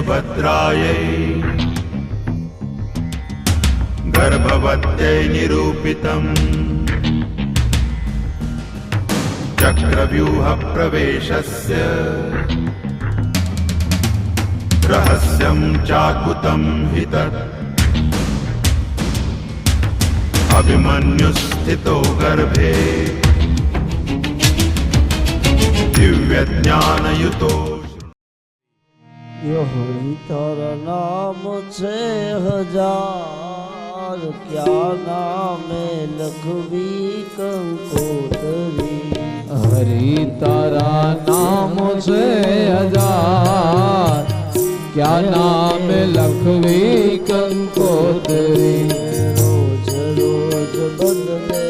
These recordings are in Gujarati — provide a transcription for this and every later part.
सुभद्रायै गर्भवत्यै निरूपितम् चक्रव्यूहप्रवेशस्य रहस्यं चाकुतं हि तत् अभिमन्युस्थितो गर्भे दिव्यज्ञानयुतो। यो हरि तारा नाम छे हजार, क्या नाम है लखवी कंकोतरी। हरि तारा नाम छे हजार, क्या नाम लखवी कंकोतरी। रोज रोज बदले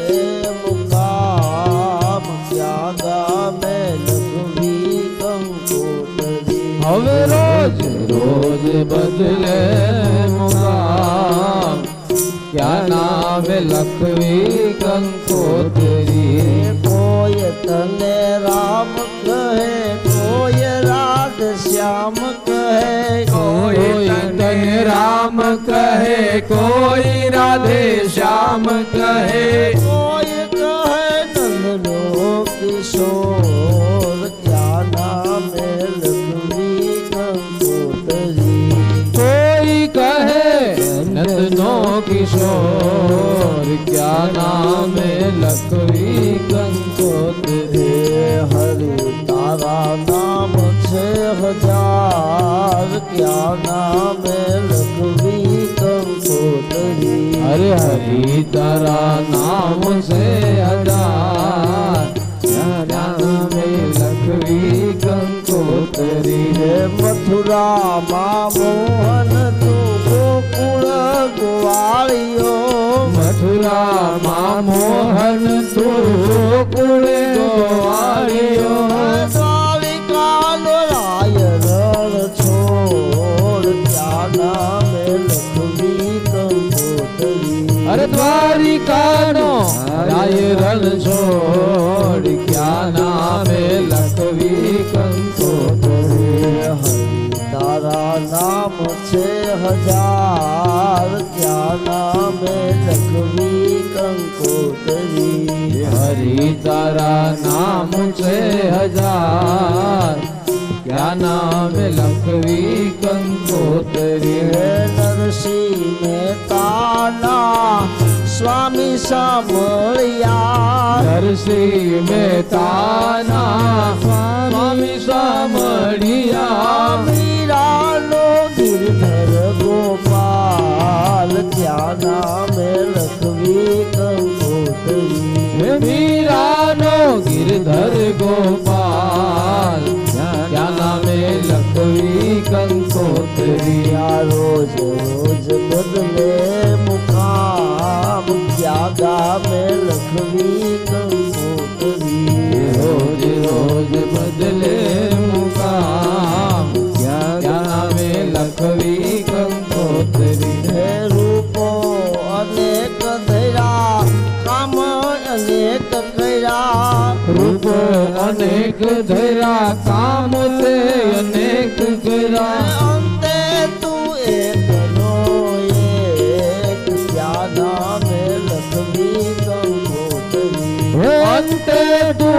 मुकाम, क्या नाम है लखवी कंकोतरी। हवे रोज रोज बदले मुकाम, क्या नाम लखवी कंकोतरी। कोई तने राम कहे, कोई राधे श्याम कहे, कोई तने राम कहे, कोई राधे श्याम कहे, कोई कहे नंदनो किशोर, क्या नाम है लखवी कंकोतरी। कोई कहे नंदनो किशोर, क्या नाम लखवी कंकोतरी। हरि तारा नाम छे हजार, क्या नाम है लखवी कंकोतरी। हरे हरि तारा नाम से हजार, क्या नाम लखवी कंकोतरी। मथुरा माँ मोहन तू गोकुल ग्वालियो, मथुरा माँ मोहन तू गोकुल ग्वालियो। द्वारिका लोराय रण छोड़, क्या नाम है लखवी कंकोतरी। अरे द्वारिका नो राय रण छोड़, क्या नाम लखवी कंकोतरी। हरि तारा नाम छे हजार, क्या नाम है लखवी कंकोतरी। हरि तारा नाम छे हजार, क्या नाम लखवी कंकोतरी। नरसिंह मेहता ना स्वामी सामळिया, नरसिंह मेहता ना स्वामी सामळिया। मीरानो गिरधर गोपाल, क्या नाम है लखवी कंकोतरी। मीरानो गिरधर गोपाल, क्या नाम लखवी कंकोतरी। रोज रोज बदले मुकाम, क्या गाम लखवी कंकोतरी। रोज रोज बदले मुकाम, क्या नाम लखवी कंकोतरी। रूपो अनेक धरा, काम अनेक करा। रूप अनेक धरा, काम ते अनेक करा। अंते तू एक नो एक, क्या नाम लखवी कंकोतरी। अंते तू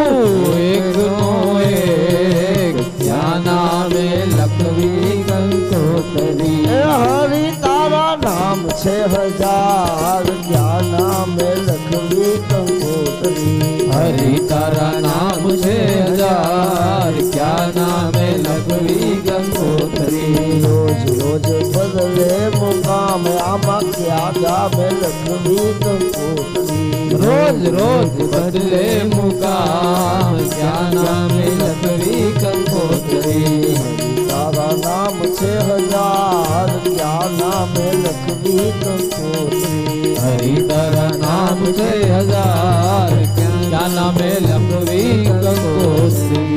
एक नो एक, क्या नाम लखवी कंकोतरी। हरि तारा नाम छे हजार, क्या नाम लखवी कंकोतरी। हरि तारा नाम छे हजार, क्या नाम लखवी कंकोतरी। रोज रोज बदले मुकाम, आमा क्या गाम लखवी कंकोतरी। रोज रोज बदले मुकाम, क्या नाम लखवी कंकोतरी। तारा नाम छे हजार, क्या नाम लखवी कंकोतरी। हरि तारा नाम छे हजार, क्या नाम लखवी कंकोतरी।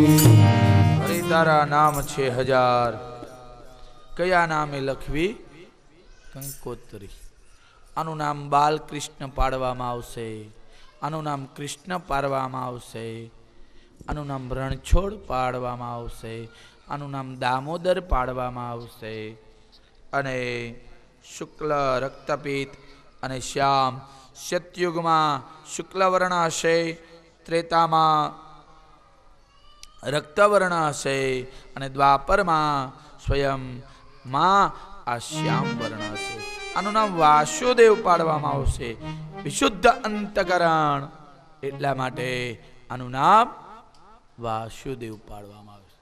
હરિ તારા નામ છે હજાર, કયા નામે લખવી કંકોત્રી. આનું નામ બાલકૃષ્ણ પાડવામાં આવશે, આનું નામ કૃષ્ણ પાડવામાં આવશે, આનું નામ રણછોડ પાડવામાં આવશે, આનું નામ દામોદર પાડવામાં આવશે. અને શુક્લ રક્તપીત અને શ્યામ સતયુગમાં શુક્લવર્ણ હશે, ત્રેતામાં રક્તવર્ણ હશે અને દ્વાપરમાં સ્વયં માં આ શ્યામ વર્ણ હશે. આનું નામ વાસુદેવ પાડવામાં આવશે. વિશુદ્ધ અંતકરણ એટલા માટે આનું નામ વાસુદેવ પાડવામાં આવશે.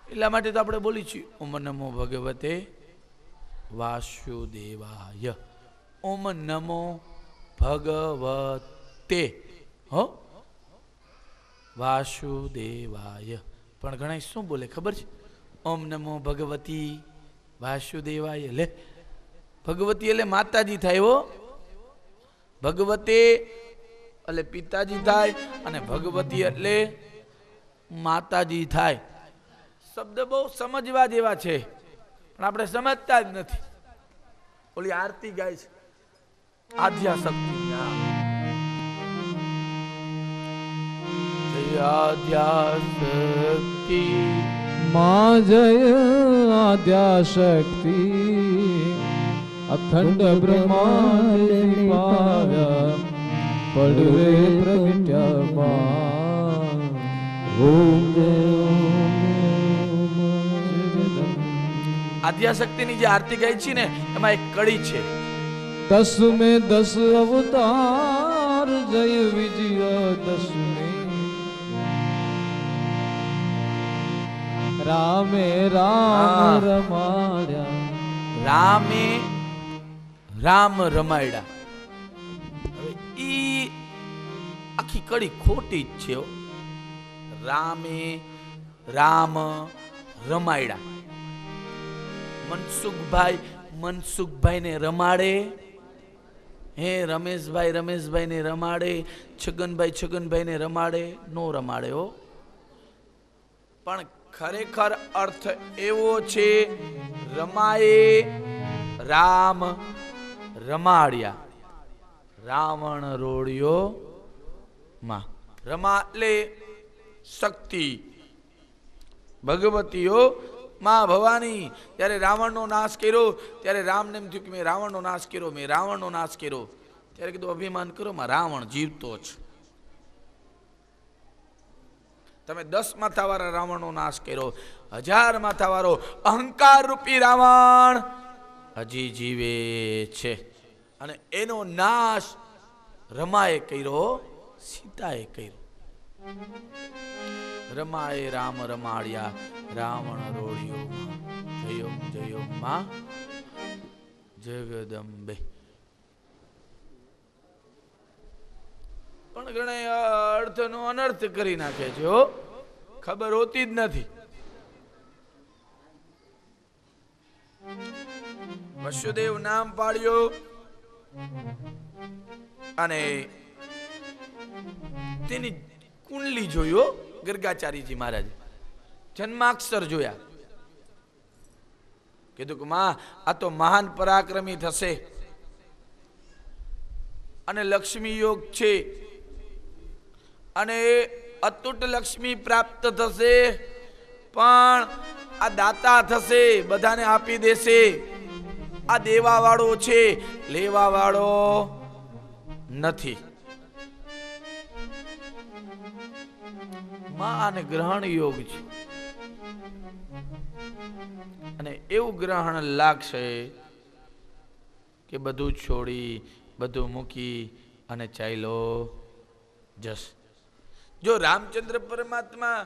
એટલા માટે તો આપણે બોલી છીએ ઓમ નમો ભગવતે વાસુદેવાય. ઓમ નમો ભગવતે હો વાસુદેવાય. પણ ઘણા શું બોલે ખબર છે? ઓમ નમો ભગવતી વાસુદેવાય. લે ભગવતી એટલે માતાજી થાય હો. ભગવતે એટલે પિતાજી થાય અને ભગવતી એટલે માતાજી થાય. શબ્દ બહુ સમજવા જેવા છે પણ આપણે સમજતા જ નથી. ઓલી આરતી ગાય છે આદ્યા શક્તિ, આદ્યા શક્તિ માં જય આદ્યા શક્તિ, અખંડ બ્રહ્માંડ પાવ્યા પડવે પ્રગટ્યા. ઓમ આદ્યાશક્તિની જે આરતી ગાઈ છે ને એમાં એક કડી છે. 10 में 10 અવતાર જય વિજય દશમી, રામે રામ રમાડ્યા. રામે રામ રમાડ્યા. હવે ઈ આખી કડી ખોટી જ છે. રામે રામ રમાડ્યા. મનસુખભાઈ ને રમાડે, હે રમેશભાઈ ને રમાડે, છગનભાઈ ને રમાડે, નો રમાડે હો. પણ ખરેખર અર્થ એવો છે રમાએ રામ રમાડ્યા. રાવણ રોડ્યો માં. રમા એટલે શક્તિ ભગવતીઓ માં ભવાની. ત્યારે રાવણનો નાશ કર્યો ત્યારે રામને એમ થયું કે મેં રાવણનો નાશ કર્યો, મેં રાવણનો નાશ કર્યો. ત્યારે કીધું અભિમાન કરો માં રાવણ જીવતો જ. તમે 10 માથાવાળા રાવણનો નાશ કર્યો, 1000 માથાવાળો અહંકાર રૂપી રાવણ હજી જીવે છે. અને એનો નાશ રમાએ કર્યો, સીતાએ કર્યો. રમાએ રામ રમાડ્યા, રાવણ રોડ્યો જયમ જયમ માં જગદંબે. પણ ઘણા અર્થનો અનર્થ કરી નાખે છે હો. ખબર હોતી જ નથી. વસુદેવ નામ પાડ્યું અને તેની કુંડલી જોયો ગર્ગાચારીજી મહારાજ. જન્માક્ષર જોયા. કીધું કે માં આ તો મહાન પરાક્રમી થશે અને લક્ષ્મી યોગ છે અને અતૂટ લક્ષ્મી પ્રાપ્ત થશે, પણ આ દાતા થશે, બધાને આપી દેશે. આ દેવા વાળો છે, લેવા વાળો નથી. માં અને ગ્રહણ યોગ છે અને એવું ગ્રહણ લાગશે કે બધું છોડી બધું મૂકી અને ચાલ્યો જશે. જો રામચંદ્ર પરમાત્મા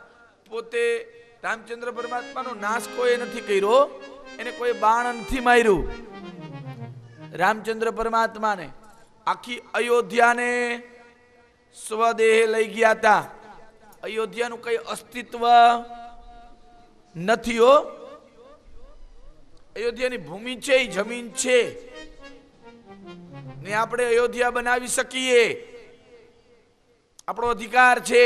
પોતે, રામચંદ્ર પરમાત્માનો નાશ કોઈ નથી કર્યો, એને કોઈ બાણ નથી માર્યું. રામચંદ્ર પરમાત્માને આખી અયોધ્યાને સ્વદેહ લઈ ગયા હતા. અયોધ્યાનું કઈ અસ્તિત્વ નથી હો. અયોધ્યાની ભૂમિ છે, જમીન છે ને આપણે અયોધ્યા બનાવી શકીએ. આપણો અધિકાર છે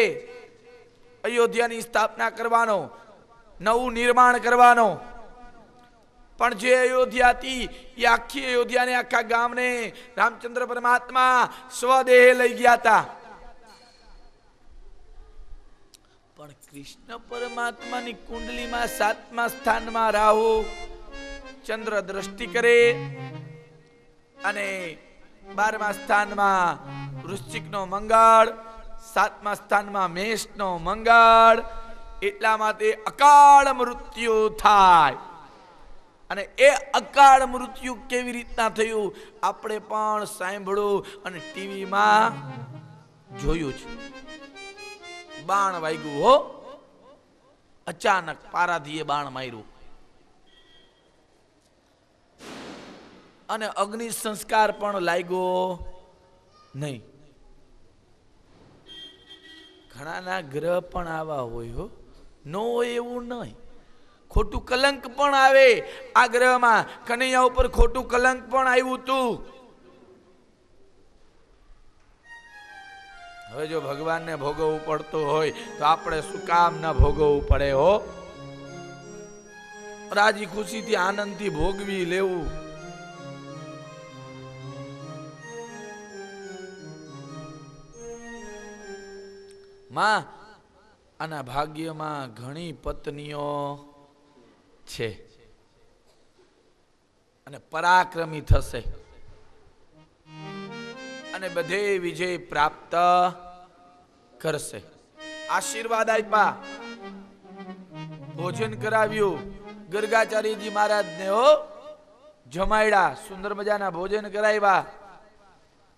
અયોધ્યાની સ્થાપના કરવાનો, નવું નિર્માણ કરવાનો. પણ જે અયોધ્યા હતી એ આખી અયોધ્યાને, આખા ગામને રામચંદ્ર પરમાત્મા સ્વદેહ લઈ ગયા હતા. પણ કૃષ્ણ પરમાત્માની કુંડલીમાં 7મા સ્થાનમાં રાહુ ચંદ્ર દ્રષ્ટિ કરે અને 12મા સ્થાનમાં વૃશ્ચિકનો મંગળ, 7મા સ્થાનમાં મેષનો મંગળ, એટલા માટે અકાળ મૃત્યુ થાય. અને એ અકાળ મૃત્યુ કેવી રીતના થયું આપણે પણ સાંભળ્યું અને ટીવીમાં જોયું છે. બાણ વાગ્યું હો, અચાનક પારાધીએ બાણ માર્યું અને અગ્નિ સંસ્કાર પણ લાગ્યો નહીં. ઘણાના ગ્રહ પણ આવા હોય હો, ન હોય એવું નહીં. ખોટું કલંક પણ આવે આ ગ્રહમાં. કનૈયા ઉપર ખોટું કલંક પણ આવ્યું હતું. હવે જો ભગવાનને ભોગવવું પડતું હોય તો આપણે શું કામ ના ભોગવવું પડે હો? રાજી ખુશીથી આનંદથી ભોગવી લેવું. માં આના ભાગ્યમાં ઘણી પત્નીઓ છે અને પરાક્રમી થશે અને બધે વિજય પ્રાપ્ત કરશે. આશીર્વાદ આપ્યા, ભોજન કરાવ્યું ગર્ગાચાર્યજી મહારાજને હો, જમાડ્યા, સુંદર મજાના ભોજન કરાવ્યા.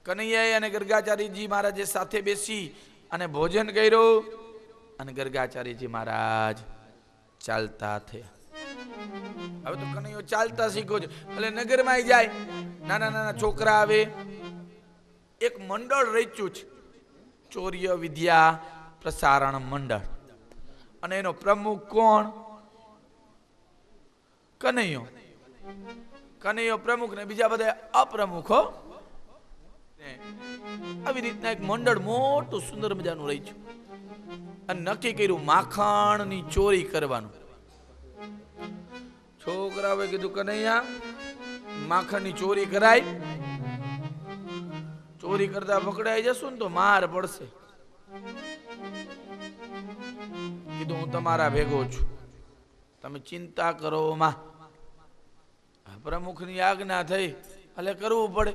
કનૈયાએ અને ગર્ગાચાર્યજી મહારાજે સાથે બેસી અને ભોજન કર્યું અને ગર્ગાચાર્યજી મહારાજ ચાલતા થયા. હવે તો કનૈયો ચાલતા શીખો છે. એટલે નગરમાં આવી જાય, નાના નાના છોકરા આવે, એક મંડળ રચ્યું છે, ચોર્ય વિદ્યા પ્રસારણ મંડળ. અને એનો પ્રમુખ કોણ? કનૈયો. કનૈયો પ્રમુખ ને બીજા બધા અપ્રમુખો. આવી રીતના એક મંડળ મોટું સુંદર મજાનું રચ્યું અને નક્કી કર્યું માખણની ચોરી કરવાનું. છોકરાઓએ કીધું કનૈયા માખણની ચોરી કરાય, ચોરી કરતા પકડાઈ જશું ને તો માર પડશે. કીધું હું તમારા ભેગો છું, તમે ચિંતા કરો માં. પ્રમુખની આજ્ઞા થઈ એટલે કરવું પડે.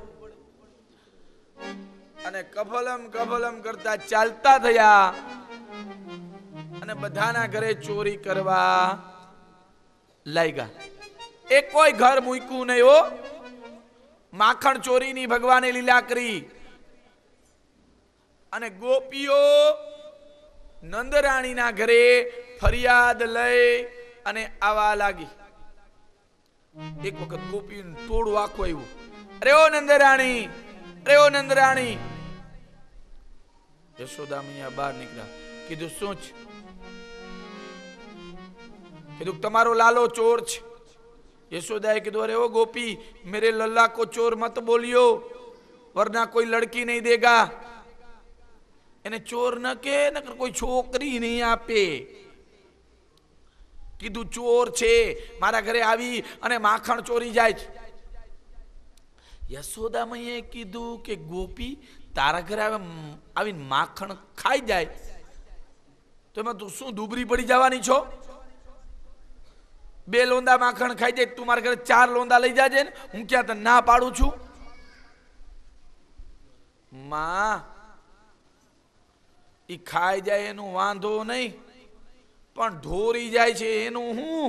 અને કફલમ કફલમ કરતા ચાલતા થયા અને બધાના ઘરે ચોરી કરવા લાગ્યા. એક કોઈ ઘર મૂક્યું નહીં હો. માખણ ચોરીની ભગવાને લીલા કરી. અને ગોપીઓ નંદરાણીના ઘરે ફરિયાદ લઈ અને આવા લાગી. એક વખત ગોપીનું ટોળું આખું આવ્યું. અરે ઓ નંદરાણી, અરે ઓ નંદરાણી. યશોદા મૈયા બહાર નીકળ્યા. કીધું શું છે? કીધું તમારો લાલો ચોર છે. यशोदाए कहा अरे ओ गोपी मेरे लल्ला को चोर मत बोलियो वरना कोई लड़की नहीं देगा. એને ચોર ન કે નકર કોઈ છોકરી નહીં આપે. કીધું ચોર છે, મારા ઘરે આવી અને માખણ ચોરી જાય છે. યશોદા મૈયાએ કીધું કે ગોપી તારા ઘરે આવીને માખણ ખાઈ જાય તો એમાં તું શું દુબરી પડી જવાની છો? 2 લોંદા માખણ ખાઈ જાય, તું મારા ઘરે 4 લોંદા લઈ જાજે ને, હું ક્યાં તને ના પાડું છું? માં ઈ ખાઈ જાય એનું વાંધો નહીં, પણ ઢોરી જાય છે એનું હું?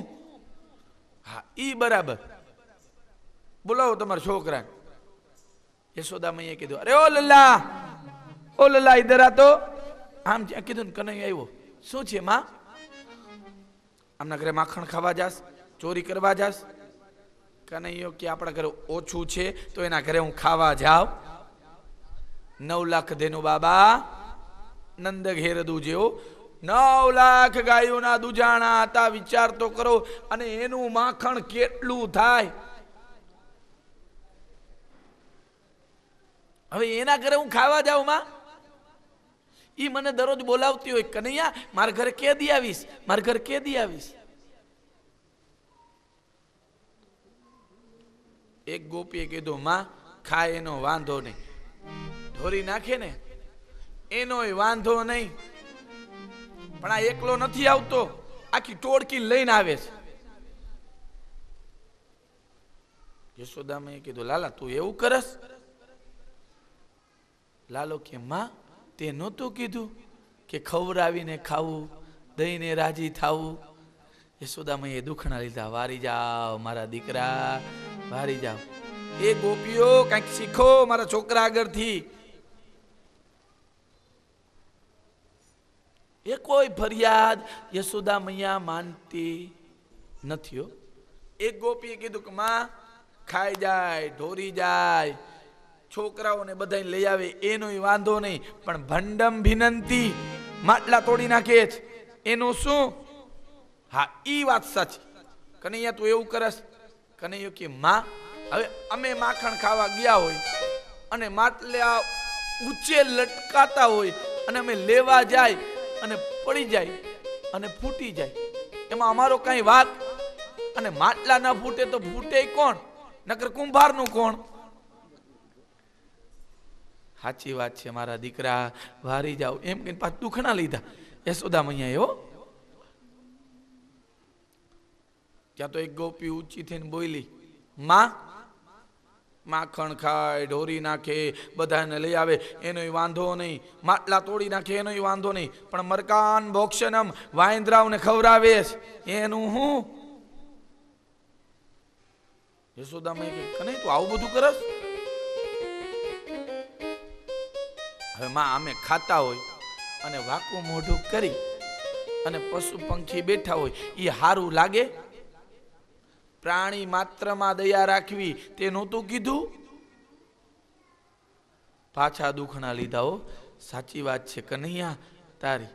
હા ઈ બરાબર. બોલાવો તમારા છોકરા. યશોદા મૈયાએ કીધું અરે ઓ લલ્લા ઇધર આ તો. આમ ત્યાં કીધું ને કનૈયો આવ્યો. શું છે માં? આમના ઘરે માખણ ખાવા જાસ, ચોરી કરવા જાસ? કનૈયો કે આપણા ઘરે ઓછું છે તો એના ઘરે હું ખાવા જાઉં? 9 લાખ દેનું બાબા નંદ ઘેર દૂજ્યો. 9 લાખ ગાયોના દૂજાણા હતા. વિચાર તો કરો. અને એનું માખણ કેટલું થાય? હવે એના ઘરે હું ખાવા જાઉં માં? ઈ મને દરરોજ બોલાવતી હોય કનૈયા મારા ઘરે કે દી આવીશ, મારા ઘરે કે દી આવીશ. એક ગોપીએ કીધું માં ખાય એનો વાંધો નહીં, ઢોરી નાખે ને એનોય વાંધો નહીં, પણ આ એકલો નથી આવતો, આખી ટોળકી લઈને આવે છે. યશોદામાએ કીધું, લાલા તું એવું કરસ? લાલો કે માં, તે નહોતું કીધું કે ખવડાવીને ખાવું, દઈને રાજી થાવું? યશોદામાએ દુખણા લીધા. વારી જાઓ મારા દીકરા, વારી જાઓ. એ ગોપીઓ કંઈક શીખો મારા છોકરા આગળથી. એ કોઈ ફરિયાદ યશોદા મૈયા માનતી નથી. એક ગોપીએ કીધું કે માં ખાઈ જાય, ઢોરી જાય, છોકરાઓને બધાને લઈ આવે એનોય વાંધો નહીં, પણ ભંડમ ભિનંતી માટલા તોડી નાખે છે એનું શું? હા, ઈ વાત સાચી. કનૈયા તું એવું કરસ? કનૈયો કે માં, હવે અમે માખણ ખાવા ગયા હોય અને માટલા ઊંચે લટકાતા હોય અને અમે લેવા જાય અને પડી જાય અને ફૂટી જાય, એમાં અમારો કઈ વાત? અને માટલા ના ફૂટે તો ફૂટે કોણ? નકર કુંભારનું કોણ? સાચી વાત છે મારા દીકરા, વારી જાવ એમ કહીને પાછું દુખણા લીધા યશોદા મૈયાએ. હો, ત્યાં તો એક ગોપી ઊંચી થઈને બોલી, માં માખણ ખાય, ઢોરી નાખે, બધાને લઈ આવે એનોય વાંધો નહીં, માટલા તોડી નાખે એનોય વાંધો નહીં, પણ મરકાન ભોક્ષનમ વાંદરાઓને ખવડાવે છે એનું હું? યશોદામાં કે કને તું આવું બધું કરસ? હવે માં અમે ખાતા હોય અને વાકું મોઢું કરી અને પશુ પંખી બેઠા હોય એ હારું લાગે? પ્રાણી માત્રમાં દયા રાખવી તે નહોતું કીધું? પાછા દુખણા લીધા. હો, સાચી વાત છે કનૈયા તારી.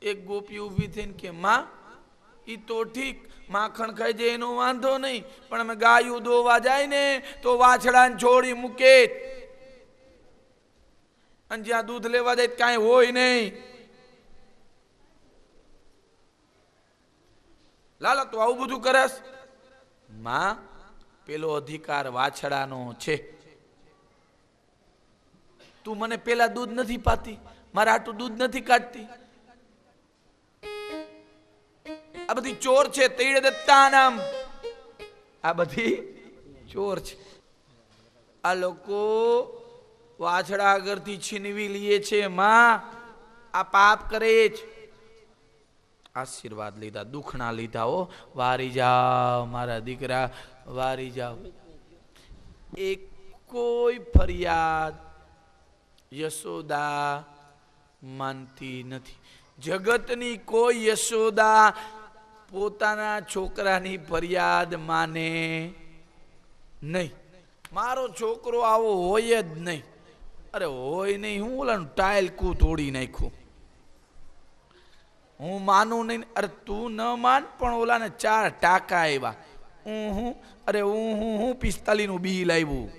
એક ગોપી ઊભી થઈને કે માં ઈ તો ઠીક, માખણ ખાઈ જાય એનો વાંધો નહીં, પણ અમે ગાયું દોવા જાય ને તો વાછડાને છોડી મૂકે અને જ્યાં દૂધ લેવા જાય કાંઈ હોય નહીં. લાલા તું આવું બધું કરસ? માં, પેલો અધિકાર વાછડાનો છે. તું મને પેલા દૂધ નથી પાતી, મારા આટલું દૂધ નથી કાઢતી. આ બધી ચોર છે. તૈળ દત્તાનામ, આ બધી ચોર છે. આ લોકો વાછડા આગળથી છીનવી લે છે. માં, આ પાપ કરે છે. આશીર્વાદ લીધા, દુખણા લીધા. હો, વારી જાઓ મારા દીકરા, વારી જાઓ. એક કોઈ ફરિયાદ યશોદા માનતી નથી. જગતની કોઈ યશોદા પોતાના છોકરાની ફરિયાદ માને નહીં. મારો છોકરો આવો હોય જ નહીં. અરે હોય નહીં, હું ઓલાનું ટાયલકું તોડી નાખ્યું, હું માનું નહીં. અરે તું ન માન, પણ ઓલાને 4 ટાકા આવ્યા. અરે હું 45 નું બિલ આવ્યું.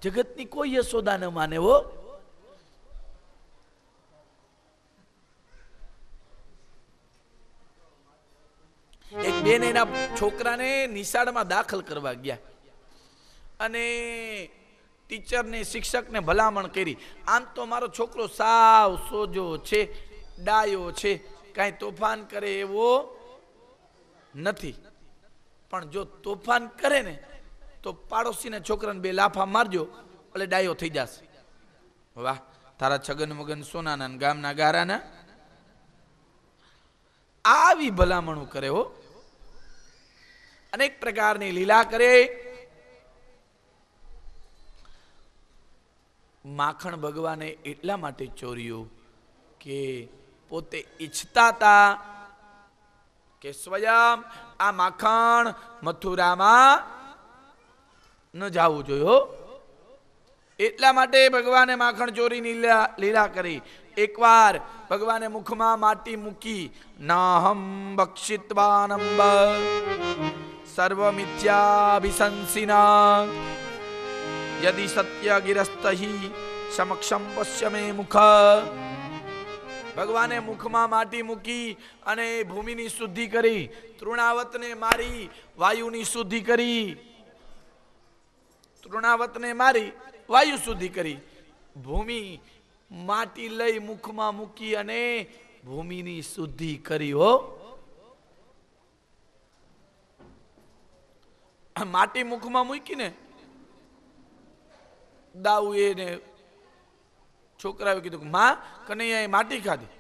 જગતની કોઈ યશોદા ન માને. હો, એક બેન એના છોકરાને નિશાળમાં દાખલ કરવા ગયા અને ટીચરને, શિક્ષકને ભલામણ કરી. આમ તો મારો છોકરો સાવ સોજો છે, ડાયો છે, કાંઈ તોફાન કરે એવો નથી, પણ જો તોફાન કરે ને તો પાડોશીના છોકરાને 2 લાફા મારજો એટલે ડાયો થઈ જશે. વાહ, તારા છગન મગન સોનાના ગામના ગારાના આવી ભલામણો કરે. હો, અનેક પ્રકારની લીલા કરે. માખણ ભગવાને એટલા માટે ચોર્યું કે પોતે ઈચ્છતા હતા કે સ્વયં આ માખણ મથુરામાં ન જવું જોઈએ. એટલા માટે ભગવાને માખણ ચોરીની લીલા કરી. એકવાર ભગવાને મુખમાં માટી મૂકી. નાહમ ભક્ષિત્વાનંબ સર્વમિથ્યાભિશંસિના યદિ સત્ય ગિરસ્તહી સમક્ષમ પશ્ય મે મુખ. ભગવાને મુખમાં માટી મૂકી અને ભૂમિની શુદ્ધિ કરી. તૃણાવતને મારી વાયુની શુદ્ધિ કરી. તૃણાવતને મારી વાયુ શુદ્ધિ કરી. ભૂમિ માટી લઈ મુખમાં મૂકી અને ભૂમિની શુદ્ધિ કરી હો. માટી મુખમાં મૂકીને દાઉ એને છોકરાએ કીધું કે માં કનૈયાએ માટી ખાધી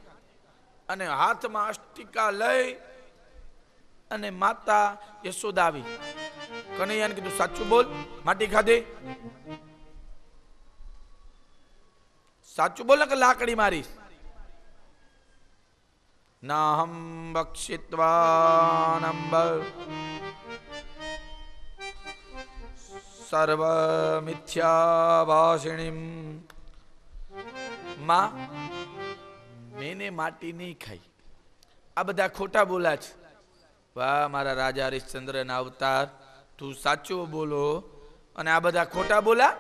અને હાથમાં અષ્ટિકા લઈ અને માતા યશોદા આવી. કનૈયાને કીધું સાચું બોલ, માટી ખાધી? સાચું બોલ ને કે લાકડી મારીશ. નાહમ બક્ષિત્વાનંબ સર્વ મિથ્યા ભાષિણીમ. માં મેને માટી નહીં ખાઈ. આ બધા ખોટા બોલા છે. વાહ મારા રાજા હરિશ્ચંદ્રના અવતાર, તું સાચું બોલો અને આ બધા ખોટા બોલા.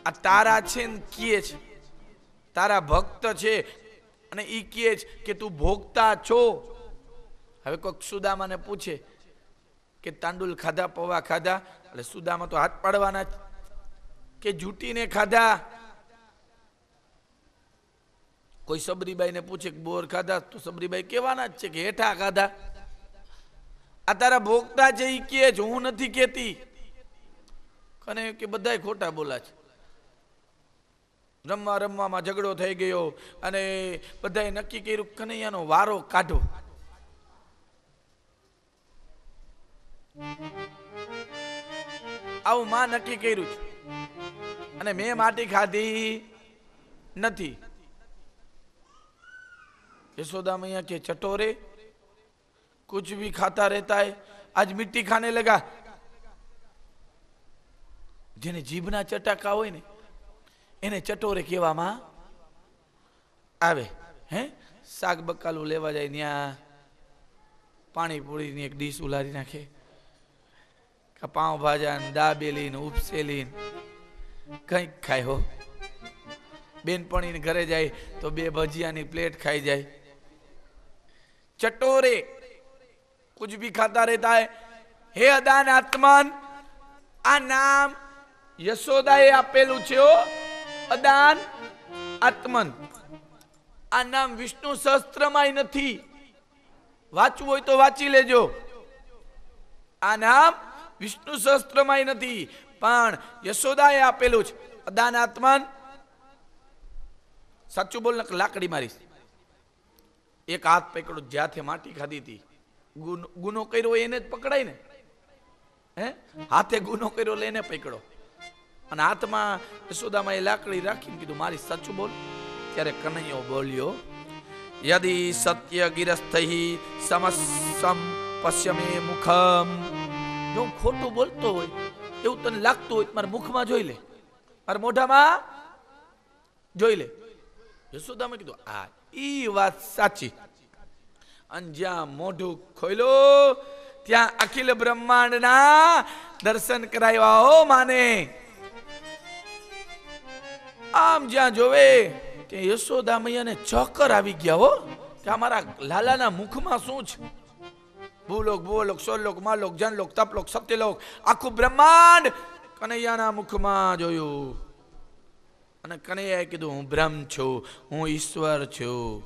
આ તારા છે ને કીએ છે, તારા ભક્ત છે અને ઈ કહે છે કે તું ભોગતા છો. હવે કોઈક સુદામાને પૂછે કે તાંડુલ ખાધા, પૌવા ખાધા, એટલે સુદામા તો હાથ પાડવાના જ કે જૂટીને ખાધા. કોઈ સબરીબાઈને પૂછે કે બોર ખાધા, તો સબરીબાઈ કહેવાના જ છે કે હેઠા ખાધા. આ તારા ભોગતા છે ઈ કહે છે, હું નથી કહેતી. અને કે બધાય ખોટા બોલા છે. રમવા રમવામાં ઝઘડો થઈ ગયો અને બધાએ નક્કી કર્યું કનૈયાનો વારો કાઢો. આવું માં નક્કી કર્યું છે અને મેં માટી ખાધી નથી. यशोदा मैया के चटोरे कुछ भी खाता रहता है, आज मिट्टी खाने लगा. જેને જીભના ચટાકા હોય ને એને ચટોરે કહેવામાં આવે. હે શાક બકાલું લેવા જાય ત્યાં પાણીપુરીની એક ડીશ ઉલારી નાખે, પાઉં ભાજા દાબેલી ને ઉપસેલી કંઈક ખાય હો. બેનપણીને ઘરે જાય તો 2 ભજીયાની પ્લેટ ખાઈ જાય. चटोरे कुछ भी खाता रहता है. हे अदान आत्मन, आ नाम यशोदाए આપેલું છે. અદાન આત્મન આ નામ વિષ્ણુ સહસ્ત્રમાંય નથી. વાંચવું હોય તો વાંચી લેજો. આ નામ વિષ્ણુ સહસ્ત્રમાંય નથી, પણ યશોદાએ આપેલું છે. અદાન આત્મન. સાચું બોલ ને લાકડી મારીશ. એક હાથ પકડો, જ્યાંથી માટી ખાધી હતી, ગુનો કર્યો એને જ પકડાય ને. હે હાથે ગુનો કર્યો લઈને પકડો. અને હાથમાં યશોદામાં એ લાકડી રાખીને કીધું મારી સાચું બોલ. ત્યારે કનૈયો બોલ્યો, યદિ સત્ય ગિરસ્થૈ સમસ્સમ પશ્યમે મુખમ. જો હું ખોટું બોલતો હોય એવું તને લાગતું હોય મારા મુખમાં જોઈ લે, મારા મોઢામાં જોઈ લે. યશોદામાં કીધું આ ઈ વાત સાચી. અને જ્યાં મોઢું ખોલ્યો ત્યાં અખિલ બ્રહ્માંડના દર્શન કરાવ્યા હો માને. આમ જ્યાં જોવે ત્યાં યશોદા મૈયાને ચક્કર આવી ગયા હો કે અમારા લાલાના મુખમાં શું છે. ભૂલોક ભૂલોક સોલોક માલોક જનલોક તપલોક સત્યલોક આખું બ્રહ્માંડ કનૈયાના મુખમાં જોયું. અને કનૈયાએ કીધું હું બ્રહ્મ છું, હું ઈશ્વર છું.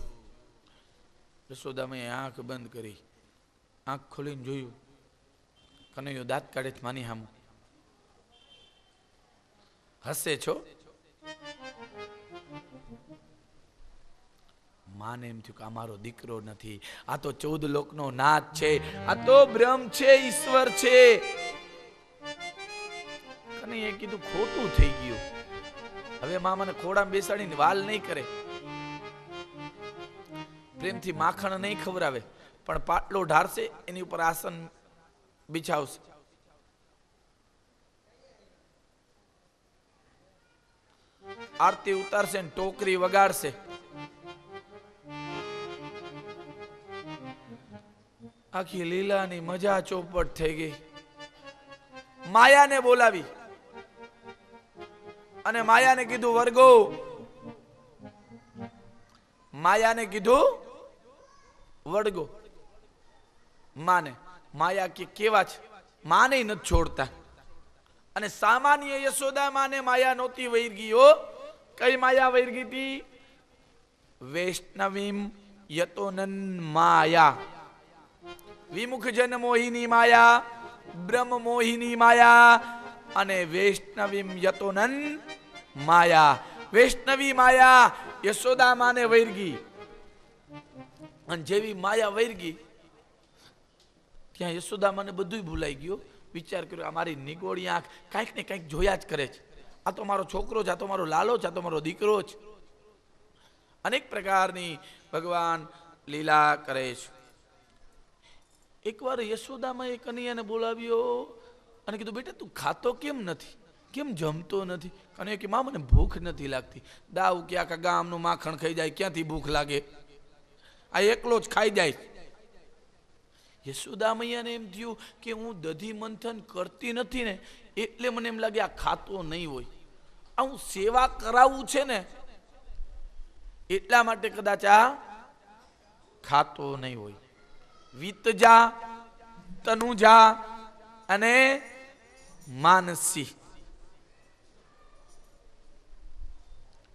યશોદા મેં આંખ બંધ કરી, આંખ ખોલીને જોયું. કનૈયો દાંત કાઢે માની હામું હસે છો. માને એમ થયું કે આ મારો દીકરો નથી, આ તો 14 લોકનો નાથ છે, આ તો બ્રહ્મ છે, ઈશ્વર છે. કનૈયાએ કીધું ખોટું થઈ ગયું. હવે મામાને ખોડામાં બેસાડીને વાલ નહીં કરે, પ્રેમથી માખણ નહીં ખવડાવે, પણ પાટલો ઢારશે, એની ઉપર આસન બિછાવશે. આરતી ઉતારશે ને ટોકરી વગાડશે. આખી લીલાની મજા ચોપટ થઈ ગઈ. માયાને બોલાવી અને માયાને કીધું વર્ગો. માયાને કીધું વળગો. માને માયા કે કેવા છે, માને નથી છોડતા. અને સામાન્ય યશોદામાને માયા નહોતી વૈરગી હો. કઈ માયા વૈરગી હતી? વૈષ્ણવીમ યતોનન માયા, વિમુખ જન મોહિની માયા, બ્રહ્મ મોહિની માયા અને વૈષ્ણવીમ યતોનન માયા. વૈષ્ણવી માયા યશોદામાને વૈરગી, અને જેવી માયા વૈરગી ત્યાં યશોદામાને બધું ભૂલાઈ ગયું. વિચાર કર્યો, આ મારી નિગોળી આંખ કાંઈક ને કાંઈક જોયા જ કરે છે. આ તો મારો છોકરો છે, આ તો મારો લાલો છે, આ તો મારો દીકરો છે. અનેક પ્રકારની ભગવાન લીલા કરે છે. એકવાર યશોદામાએ કનૈયાને બોલાવ્યો અને કીધું, બેટા તું ખાતો કેમ નથી, કેમ જમતો નથી? કનૈયા કે માં મને ભૂખ નથી લાગતી. દાવ કે આખા ગામનું માખણ ખાઈ જાય, ક્યાંથી ભૂખ લાગે? આ એકલો જ ખાઈ જાય. યશોદામૈયાને એમ થયું કે હું દધી મંથન કરતી નથી ને એટલે મને એમ લાગે આ ખાતો નહીં હોય. આ હું સેવા કરાવું છે ને એટલા માટે કદાચ આ ખાતો નહીં હોય. વિતજા, તનુજા અને માનસી.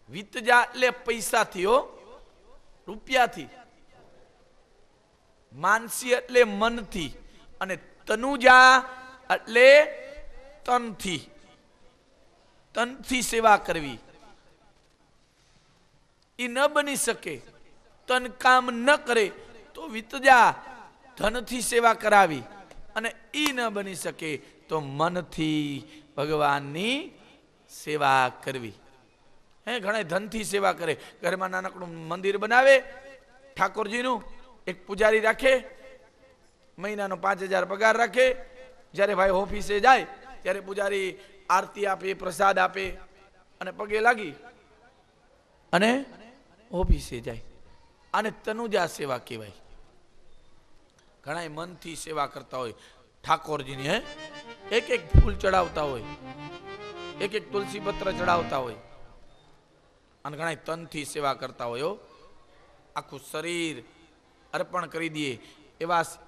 વિતજા એટલે પૈસાથી હો, રૂપિયાથી. માનસી એટલે મનથી, અને તનુજા એટલે તનથી. તનથી સેવા કરવી એ ન બની શકે. તન કામ ન કરે તો વિતજા ધનથી સેવા કરાવી, અને એ ન બની શકે તો મનથી ભગવાનની સેવા કરવી. હે ઘણા ધનથી સેવા કરે. ઘરમાં નાનકડું મંદિર બનાવે ઠાકોરજીનું, એક પૂજારી રાખે, મહિનાનો 5,000 પગાર રાખે. જ્યારે ભાઈ ઓફિસે જાય ત્યારે પૂજારી આરતી આપે, પ્રસાદ આપે અને પગે લાગી અને ઓફિસે જાય. આને તનુજા સેવા કહેવાય. ઘણા મનથી સેવા કરતા હોય ઠાકોરજીની. હે એક એક ફૂલ ચડાવતા હોય, એક એક તુલસી પત્ર ચડાવતા હોય, અને ઘણા તનથી સેવા કરતા હોય. આખું શરીર અર્પણ કરી દે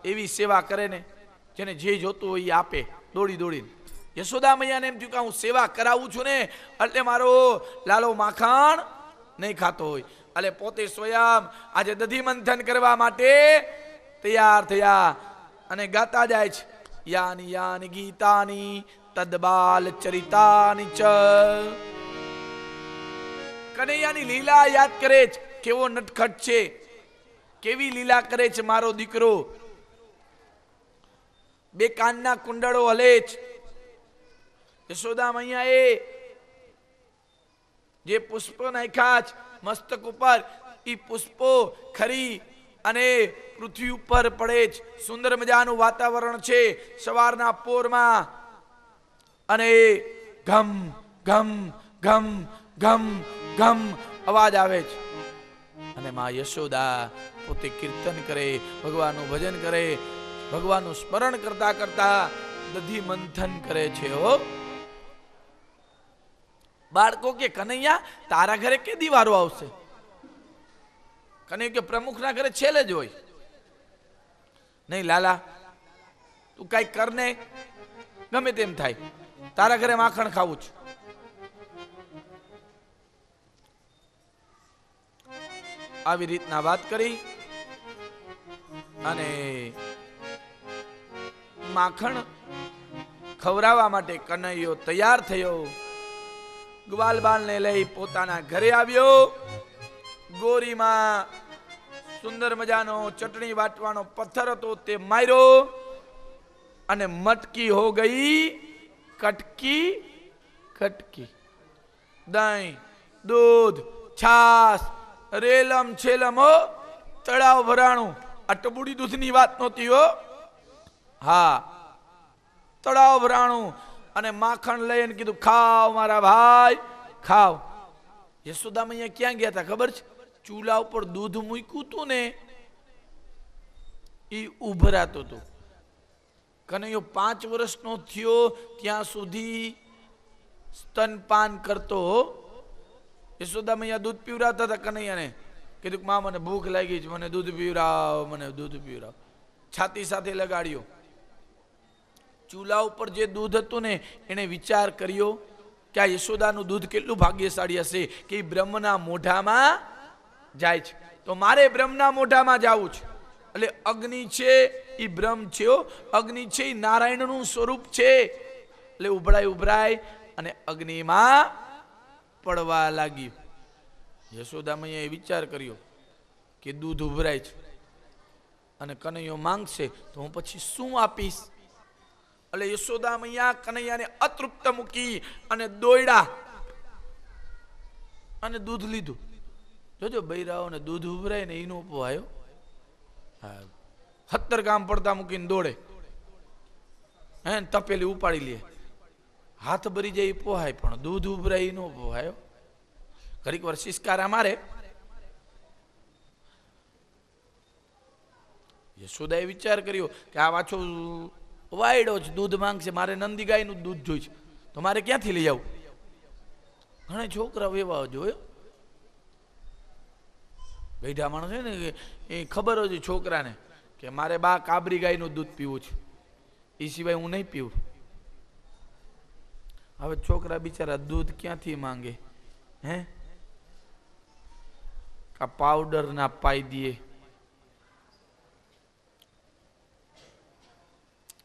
એવી સેવા કરે ને જેને જે જોતું હોય એ આપે દોડી દોડીને. યશોદા મૈયાને એમ થયું કે હું સેવા કરાવું છું ને એટલે મારો લાલો માખણ નહીં ખાતો હોય. એટલે પોતે સ્વયં આજે દધી મંથન કરવા માટે તૈયાર થયા અને ગાતા જાય છે. યાની યાની ગીતાની તદબાલ ચરિતાની ચ. કનૈયાની લીલા યાદ કરે છે. કેવો નટખટ છે, કેવી લીલા કરે છે મારો દીકરો. 2 કાનના કુંડળો હલે છે. યશોદા મૈયાએ જે પુષ્પ નાખ્યા છે મસ્તક ઉપર, એ પુષ્પો ખરી અને પૃથ્વી ઉપર પડે છે. સુંદર મજાનું વાતાવરણ છે સવારના પોરમાં, અને ઘમ ઘમ ઘમ ઘમ ઘમ અવાજ આવે છે. અને માં યશોદા પોતે કીર્તન કરે, ભગવાનનું ભજન કરે, ભગવાનનું સ્મરણ કરતા કરતા દધી મંથન કરે છે. હો બાળકો કે કનૈયા તારા ઘરે કે દીવારો આવશે? કનૈયા કે પ્રમુખના ઘરે છેલ્લે જ હોય. નહીં લાલા તું કઈ કર ને, ગમે તેમ થાય, તારા ઘરે માખણ ખાવું છે. આવી રીતના વાત કરી અને માખણ ખવડાવવા માટે કનૈયો તૈયાર થયો. ગ્વાલબાલને લઈ પોતાના ઘરે આવ્યો. ગોરીમાં સુંદર મજાનો ચટણી વાટવાનો પથ્થર હતો તે માર્યો અને મટકી હો ગઈ કટકી કટકી. દહીં, દૂધ, છાસ, રેલમ છેલમ હો, તળાવ ભરાણું. આ ટબુડી દૂધની વાત નહોતી હો. હા, તળાવ ભરાણું. અને માખણ લઈને કીધું ખાવ મારા ભાઈ ખાવ. યશોદા મૈયા ક્યાં ગયા હતા ખબર છે? ચૂલા ઉપર દૂધ મૂક્યું હતું ને એ ઉભરાતું હતું. કનૈયો 5 વર્ષનો થયો ત્યાં સુધી સ્તનપાન કરતો. યશોદા મૈયા દૂધ પીવડાવતા હતા કનૈયાને. કીધું માં મને ભૂખ લાગી છે, મને દૂધ પીવડાવ, મને દૂધ પીવડાવ. છાતી સાથે લગાડ્યો. ચૂલા ઉપર જે દૂધ હતું ને એને વિચાર કર્યો કે આ યશોદાનું દૂધ કેટલું ભાગ્યશાળી હશે કે એ બ્રહ્મના મોઢામાં જાય છે, તો મારે બ્રહ્મના મોઢામાં જવું છે. એટલે અગ્નિ છે એ બ્રહ્મ છે, અગ્નિ છે એ નારાયણનું સ્વરૂપ છે. એટલે ઉભરાય અને અગ્નિમાં પડવા લાગી. યશોદા મૈયાએ વિચાર કર્યો કે દૂધ ઉભરાય છે અને કનૈયો માંગશે તો હું પછી શું આપીશ. એટલે યશોદા મૈયા કનૈયાને અતૃપ્ત મૂકી અને દોયડા અને દૂધ લીધું. જોજો બૈરાઓને દૂધ ઉભરાય ને એનો પોહાયો. હા, 17 ગામ પડતા મૂકીને દોડે, હે તપેલી ઉપાડી લે, હાથ ભરી જાય પોહાય, પણ દૂધ ઉભરાય એનો પોહાયો. ઘડીક વાર શિસ્કારા મારે. યશોદાએ વિચાર કર્યો કે આ વાછો વાયડો જ દૂધ માંગશે, મારે નંદી ગાયનું દૂધ જોઈ છે, તો મારે ક્યાંથી લઈ આવું. ઘણા છોકરા એવા જોયો, ગઈઢા માણસ છે ને એ ખબર હોય છોકરાને કે મારે બા કાબરી ગાયનું દૂધ પીવું છે, એ સિવાય હું નહીં પીવું. હવે છોકરા બિચારા દૂધ ક્યાંથી માંગે, હે કા પાવડર ના પાઈ દે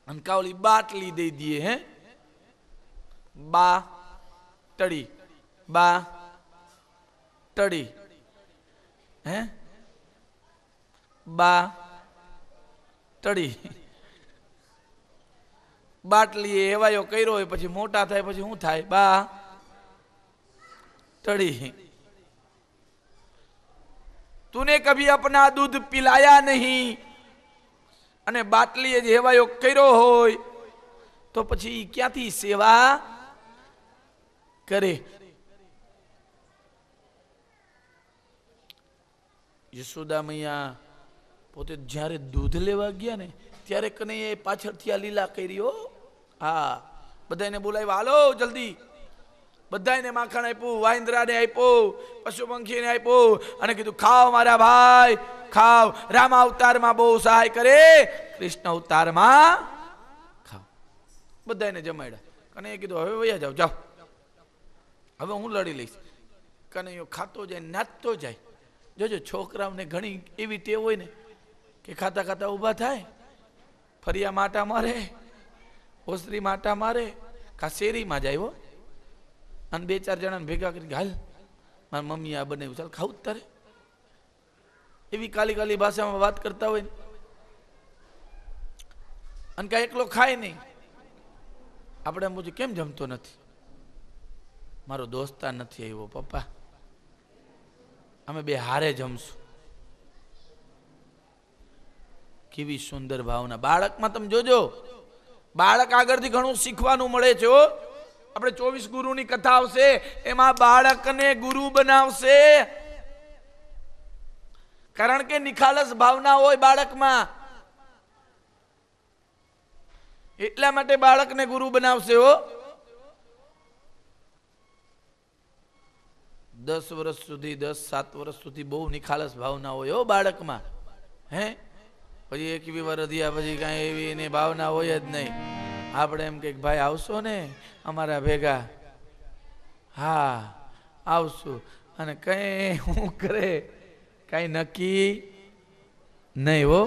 અને કાવલી બાટલી દઈ દઈએ, હે બા ટડી હે બા ટડી બાટલી એવાયો કર્યો હોય, પછી મોટા થાય પછી શું થાય, બા टड़ी. तूने कभी अपना दूध पिलाया नहीं અને બાટલીએ જ હેવાયો કર્યો હોય તો પછી ક્યાંથી સેવા કરે. યશોદા મૈયા પોતે જ્યારે દૂધ લેવા ગયા ને ત્યારે કનૈયાએ પાછળથી આ લીલા કરી. હો હા, બધાને બોલાવ્યા, હાલો જલ્દી. બધાને માખણ આપ્યું, વાંદરાને આપ્યું, પશુ પંખીને આપ્યું અને કીધું ખાઓ મારા ભાઈ ખાઓ. રામ અવતારમાં બહુ સહાય કરે, કૃષ્ણ અવતારમાં ખાઓ. બધાને જમાડ્યા. કનૈયાએ કીધું હવે વયા જાઓ, જાઓ હવે હું લડી લઈશ. કનૈયો ખાતો જાય, નાચતો જાય. જોજો છોકરાઓને ઘણી એવી ટેવ હોય ને કે ખાતા ખાતા ઊભા થાય, ફરિયા માટા મારે, ઓસરી માટા મારે, કા શેરીમાં જાય હો, અને બે ચાર જણાને ભેગા કરી હાલ મારી મમ્મી આ બનાવ્યું, ચાલ ખાવું જ તારે. એવી કાલી કાલી ભાષામાં વાત કરતા હોય ને, અને કાંઈ એકલો ખાય નહીં. આપણે એમ પૂછ્યું કેમ જમતો નથી? મારો દોસ્તાર નથી આવ્યો પપ્પા, અમે બે હારે જમશું. કેવી સુંદર ભાવના બાળકમાં. તમે જોજો, બાળક આગળથી ઘણું શીખવાનું મળે છે. આપણે 24 ગુરુની કથા આવશે, એમાં બાળકને ગુરુ બનાવશે. કારણ કે નિખાલસ ભાવના હોય બાળકમાં, એટલા માટે બાળકને ગુરુ બનાવશે. 10 વર્ષ સુધી, 7 વર્ષ સુધી બહુ નિખાલસ ભાવના હોય બાળકમાં. હે પછી 21 વર્ષ થયા પછી કાંઈ એવી એની ભાવના હોય જ નહીં. આપણે એમ કે ભાઈ આવશો ને અમારા ભેગા? હા આવશું. અને કઈ હું કરે કઈ નક્કી નહીં હો.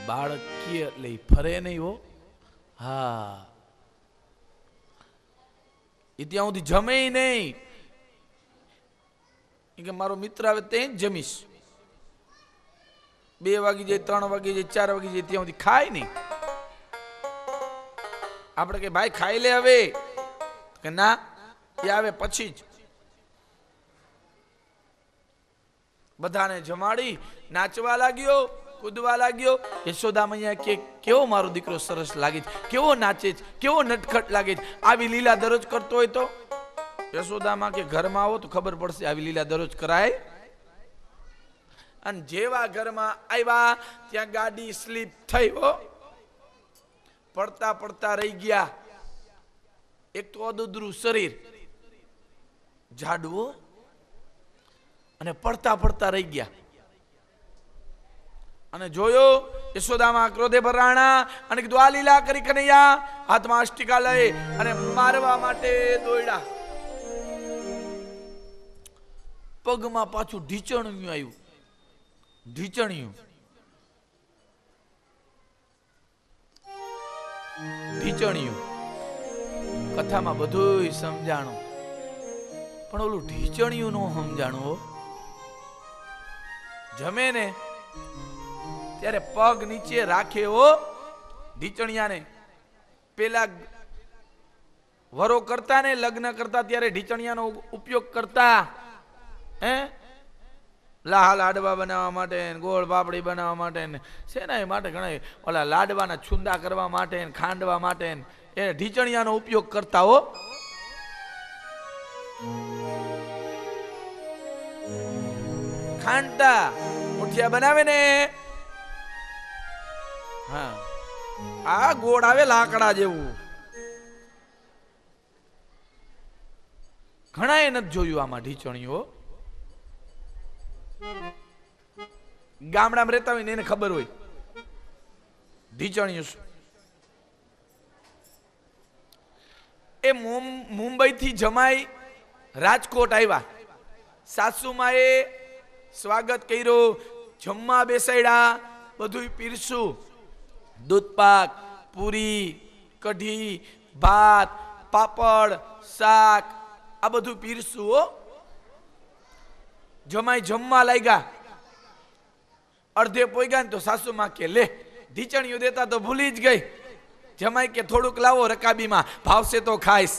બાળક કે એટલે ફરે નહીં હો. હા, એ ત્યાં સુધી જમે નહીં કે મારો મિત્ર આવે તે જ જમીશ. 2 વાગી જાય, 3 વાગી જાય, 4 વાગી જાય, ત્યાં સુધી ખાય નહીં. આપણે કે ભાઈ ખાઈ લે હવે, કે ના એ આવે પછી જ. બધાને જમાડી નાચવા લાગ્યો, કૂદવા લાગ્યો. યશોદા મૈયા કે કેવો મારો દીકરો સરસ લાગે છે, કેવો નાચે છે, કેવો નટખટ લાગે છે. આવી લીલા દરરોજ કરતો હોય તો યશોદામાં કે ઘરમાં આવો તો ખબર પડશે આવી લીલા દરરોજ કરાય. અને જેવા ઘરમાં આવ્યા ત્યાં ગાડી સ્લીપ થઈ હો, પડતા પડતા રહી ગયા. એક તો અદુદરું શરીર, જાડવો, અને પડતા પડતા રહી ગયા. અને જોયો યશોદામાં ક્રોધે ભરાણા અને કીધું આ લીલા કરી કનૈયા. હાથમાં અષ્ટિકા લઈ અને મારવા માટે દોડ્યા. પગમાં પાછું ઢીચણિયું આવ્યું. ઢીચણિયું કથામાં બધું સમજાણું, પણ ઓલું ઢીચણિયું નો સમજાણું. જમે ને ત્યારે પગ નીચે રાખે હો ઢીચણિયાને. પેલા વરો કરતા ને લગ્ન કરતા ત્યારે ઢીચણિયાનો ઉપયોગ કરતા. લાડવા બનાવવા માટે, ગોળ પાપડી બનાવવા માટે, શેના માટે ઘણા ઓલા લાડવાના છુંદા કરવા માટે, ખાંડવા માટે એ ઢીચણિયાનો ઉપયોગ કરતા હો. ખાંડતા મુઠિયા બનાવે ને, હા આ ગોળ આવે લાકડા જેવું. ઘણા એ નથી જોયું આમાં ઢીચણીઓ. ગામડામાં રહેતા હોય ને એને ખબર હોય ઢીચણીઓ શું. એ મુંબઈ થી જમાઈ રાજકોટ આવ્યા. સાસુમાએ સ્વાગત કર્યું, જમવા બેસાડ્યા, બધું પીરસું. દૂધપાક, પૂરી, કઢી, ભાત, પાપડ, શાક આ બધું પીરસું હો. જમાઈ જમવા લાગ્યા. અડધે પોગ્યા ને તો સાસુમાં કે લે ઢીચણીઓ દેતા તો ભૂલી જ ગઈ. જમાઈ કે થોડુંક લાવો રકાબીમાં, ભાવશે તો ખાઈશ.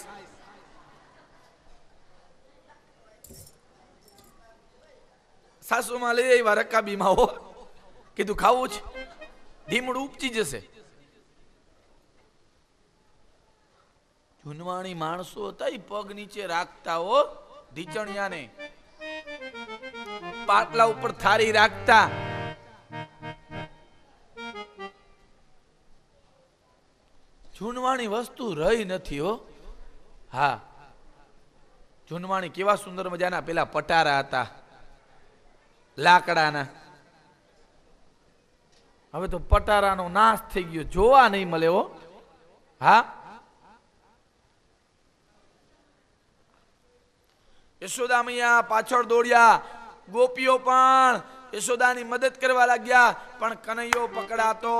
સાસુમાં લઈ આવ્યા રકાબીમાં હો. કીધું ખાવું છે, ધીમડું ઉપચી જશે. જૂનવાણી માણસો હતા એ પગ નીચે રાખતા હો ઢીચણિયાને. પાટલા ઉપર થાળી રાખતા. જૂનવાણી વસ્તુ રહી નથી હો. હા, જૂનવાણી કેવા સુંદર મજાના પેલા પટારા હતા લાકડાના. હવે તો પટારાનો નાશ થઈ ગયો, જોવા નહીં મળે હો. હા, યશોદા મૈયા પાછળ દોડ્યા. ગોપીઓ પણ યશોદાની મદદ કરવા લાગ્યા, પણ કનૈયો પકડાતો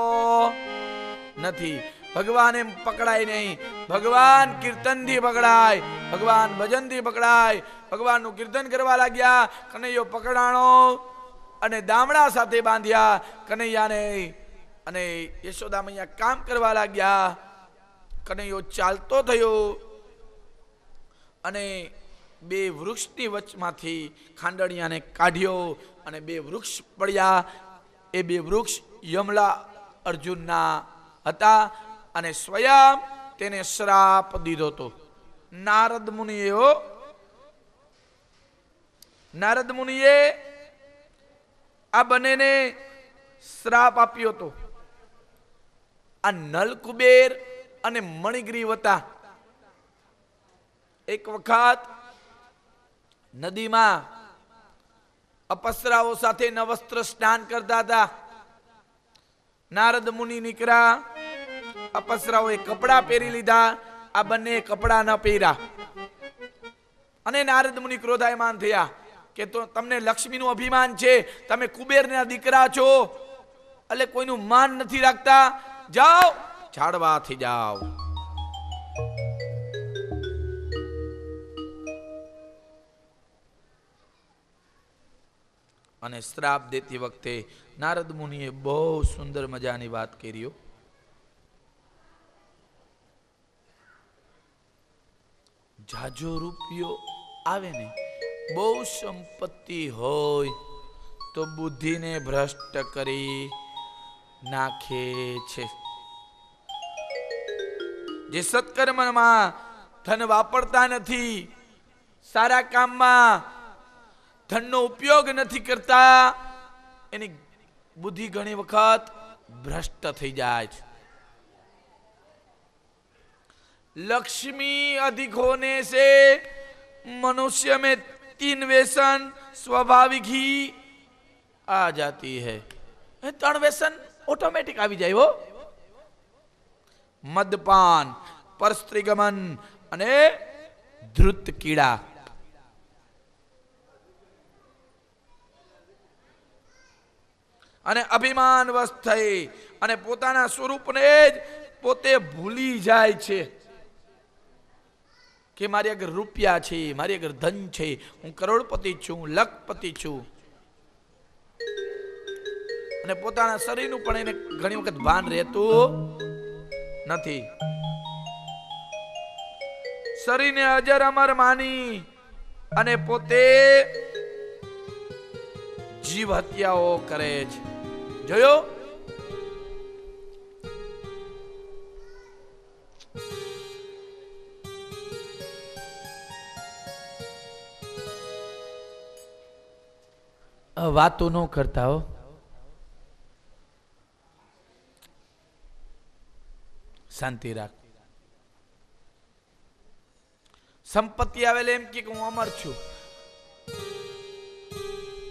નથી. ભગવાન એમ પકડાય નહીં. ભગવાન કીર્તનથી પકડાય, ભગવાન ભજનથી પકડાય. ભગવાનનું કીર્તન કરવા લાગ્યા. કનૈયો પકડાણો અને દામડા સાથે બાંધ્યા કનૈયાને. અને યશોદા મૈયા કામ કરવા લાગ્યા. કનૈયો ચાલતો થયો અને બે વૃક્ષની વચમાંથી ખાંડણિયાને કાઢ્યો અને બે વૃક્ષ પડ્યા. એ બે વૃક્ષ યમલા અર્જુનના હતા અને સ્વયં તેને શ્રાપ દીધો હતો નારદ મુનિએ. નારદ મુનિએ આ બંનેને શ્રાપ આપ્યો હતો. આ નલકુબેર અને મણિગ્રીવ હતા. એક વખત નદીમાં અપસરાઓ સાથે નવસ્ત્ર સ્નાન કરતા હતા. નારદ મુનિ નીકળ્યા. અપસરાઓએ કપડા પહેરી લીધા, આ બંને કપડા ન પહેર્યા. અને નારદ મુનિ ક્રોધાયમાન થયા કે તો તમને લક્ષ્મીનું અભિમાન છે, તમે કુબેરના દીકરા છો, એટલે કોઈનું માન નથી રાખતા. જાઓ ઝાડવાથી જાઓ. અને શ્રાપ દેતી વખતે નારદ મુનિએ બહુ સુંદર મજાની વાત કરી. જાજો રૂપિયો આવે ને, બહુ સંપત્તિ હોય તો બુદ્ધિને ભ્રષ્ટ કરી નાખે છે. જે સત્કર્મમાં ધન વાપરતા નથી, સારા કામમાં ધનનો ઉપયોગ નથી કરતા, એની બુદ્ધિ ઘણી વખત ભ્રષ્ટ થઈ જાય છે. लक्ष्मी अधिक होने से मनुष्य में 3 व्यसन स्वाभाविक ही आ जाती है. એ 3 વ્યસન ઓટોમેટિક આવી જાય હો. મદપાન, પરસ્ત્રીગમન અને ધૃત કીડા. અને અભિમાન વશ થઈ અને પોતાના સ્વરૂપને જ પોતે ભૂલી જાય છે કે મારી આગળ રૂપિયા છે, મારી આગળ ધન છે, હું કરોડપતિ છું, લખપતિ છું. અને પોતાના શરીરનું પણ એને ઘણી વખત ભાન રહેતું નથી. શરીરને અજર અમર માની અને પોતે જીવ હત્યાઓ કરે છે. જોયો? વાતો ન કરતા હો. શાંતિ રાખ. સંપત્તિ આવેલે એમ કે હું અમર છું,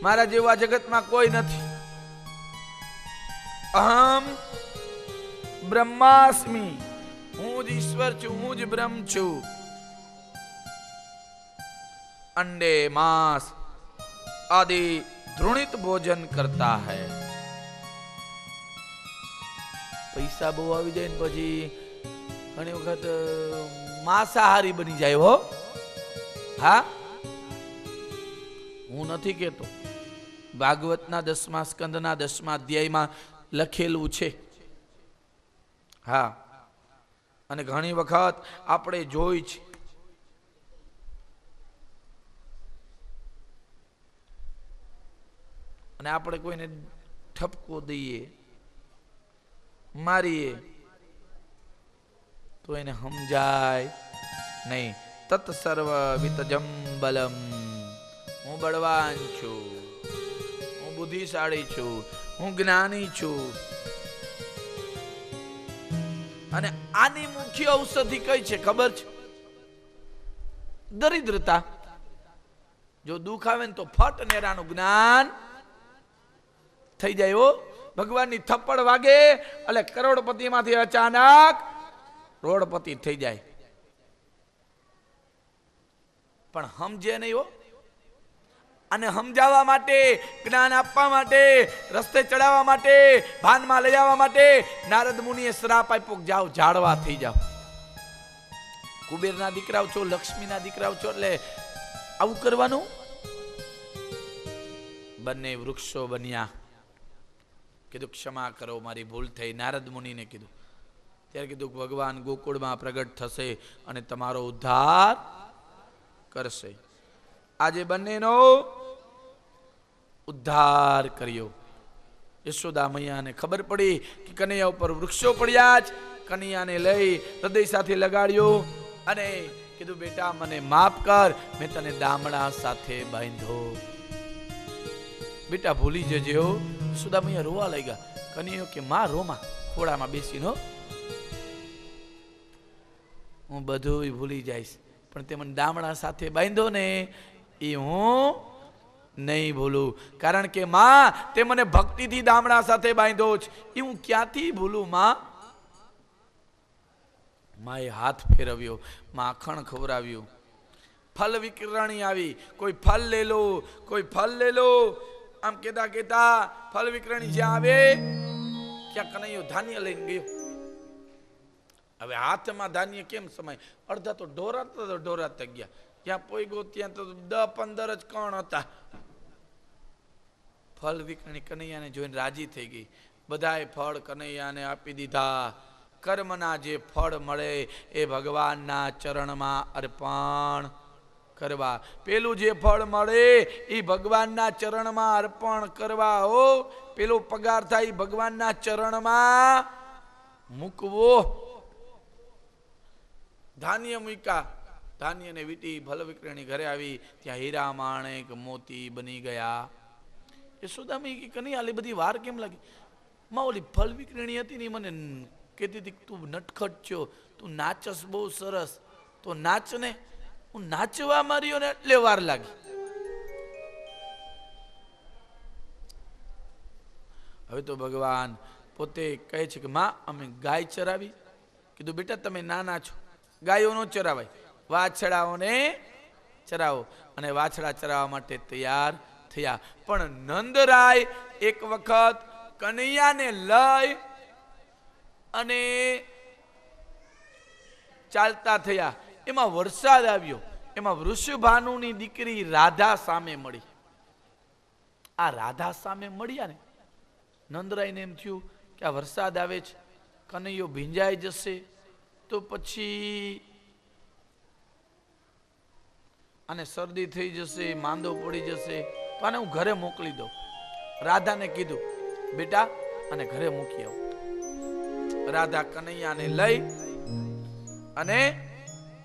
મારા જેવા જગતમાં કોઈ નથી. અહમ બ્રહ્માસ્મિ, હું જ ઈશ્વર છું, હું જ બ્રહ્મ છું. अंडे मांस आदि घृणित भोजन करता है. પૈસા બહુ આવી જાય ને પછી ઘણી વખત માંસાહારી બની જાય હો. હા, હું નથી કેતો, ભાગવતના 10મા સ્કંદના 10મા અધ્યાયમાં લખેલું છે. હા, અને ઘણી વખત આપણે જોઈ છે. અને આપણે કોઈને ઠપકો દઈએ, મારીએ તો એને સમજાય નહીં. તત સર્વ વિતજમ બલમ, હું બળવાન છું, હું બુદ્ધિશાળી છું, હું જ્ઞાની છું. અને આની મુખ્ય ઔષધિ કઈ છે ખબર છે? દરિદ્રતા. જો દુઃખ આવે ને તો ફટ નેરાનું જ્ઞાન થઈ જાય હો. ભગવાનની થપ્પડ વાગે એટલે કરોડપતિ માંથી અચાનક રોડપતિ થઈ જાય. પણ સમજે નહીં હો. અને સમજાવવા માટે, જ્ઞાન આપવા માટે, રસ્તે ચડાવવા માટે, ભાનમાં લઈ આવવા માટે નારદ મુનિએ શ્રાપ આપ્યો, જાઓ ઝાડવા થઈ જાઓ. કુબેરના દીકરાઓ છો, લક્ષ્મીના દીકરાઓ છો, એટલે આવું કરવાનું. બંને વૃક્ષો બન્યા. કીધું ક્ષમા કરો, મારી ભૂલ થઈ. નારદ મુનિને કીધું. ત્યારે કીધું ભગવાન ગોકુળમાં પ્રગટ થશે અને તમારો ઉદ્ધાર કરશે. આજે બંનેનો ઉદ્ધાર કર્યો. યશોદા મૈયાને ખબર પડી કે કનૈયા ઉપર વૃક્ષો પડ્યા જ. કનૈયાને લઈ હૃદય સાથે લગાડ્યો અને કીધું બેટા મને માફ કર, મેં તને દામડા સાથે બાંધ્યો, બેટા ભૂલી જજે હો. યશોદા મૈયા રોવા લાગ્યા. કનૈયો કે માં રોમાં, ખોળામાં બેસીને હો, હું બધું ભૂલી જઈશ, પણ તે મને દામડા સાથે બાંધ્યો ને એ હું નહીં ભૂલું. કારણ કે માં તે મને ભક્તિથી દામડા સાથે બાંધ્યો છે, એ હું ક્યાંથી ભૂલું માં? માએ હાથ ફેરવ્યો, માખણ ખવડાવ્યું, ફલ વિકરણી આવી, કોઈ ફલ લે લો, કોઈ ફલ લે લો. આમ કેતા કેતા ફલ વિકરણી જ્યાં આવે ત્યાં કનૈયો ધાન્ય લઈને ગયો. હવે હાથમાં ધાન્ય કેમ સમાય? અડધા તો ઢોરાતા ગયા. જ્યાં પોઈગો ત્યાં તો 10-15 જ કણ હતા. ફળ વિકરણી કનૈયાને જોઈને રાજી થઈ ગઈ. બધાએ ફળ કનૈયાને આપી દીધા. કર્મના જે ફળ મળે એ ભગવાનના ચરણમાં અર્પણ કરવા. પેલું જે ફળ મળે એ ભગવાનના ચરણમાં અર્પણ કરવા. હો, પેલો પગાર થાય ભગવાનના ચરણમાં મૂકવો. ધાન્ય મૂક્યા, ધાન્ય ને વીટી ફલ વિક્રણી ઘરે આવી. ત્યાં હીરા માણેક મોતી બની ગયા. યશોદામાં કનૈયા બધી વાર કેમ લાગી? માં ઓલી ફલ વિક્રણી હતી ને મને કહેતી હતી તું નટખટ છો, તું નાચસ બહુ સરસ, તો નાચ ને. હું નાચવા માર્યો ને એટલે વાર લાગી. હવે તો ભગવાન પોતે કહે છે કે માં અમે ગાય ચરાવી. કીધું બેટા તમે નાના છો, ગાયો નો ચરાવાય, વાછડાઓને ચરાવો. અને વાછડા ચરાવવા માટે તૈયાર થયા. પણ નંદરાય એક વખત કનૈયાને લઈ અને ચાલતા થયા. એમાં વરસાદ આવ્યો. એમાં વૃષભાનુની દીકરી રાધા સામે મળી. આ રાધા સામે મળ્યા ને નંદરાયને એમ થયું કે આ વરસાદ આવે છે, કનૈયો ભીંજાઈ જશે તો પછી આને શરદી થઈ જશે, માંદો પડી જશે, તો આને હું ઘરે મોકલી દઉં. રાધાને કીધું બેટા આને ઘરે મૂકી આવો. રાધા કનૈયાને લઈ અને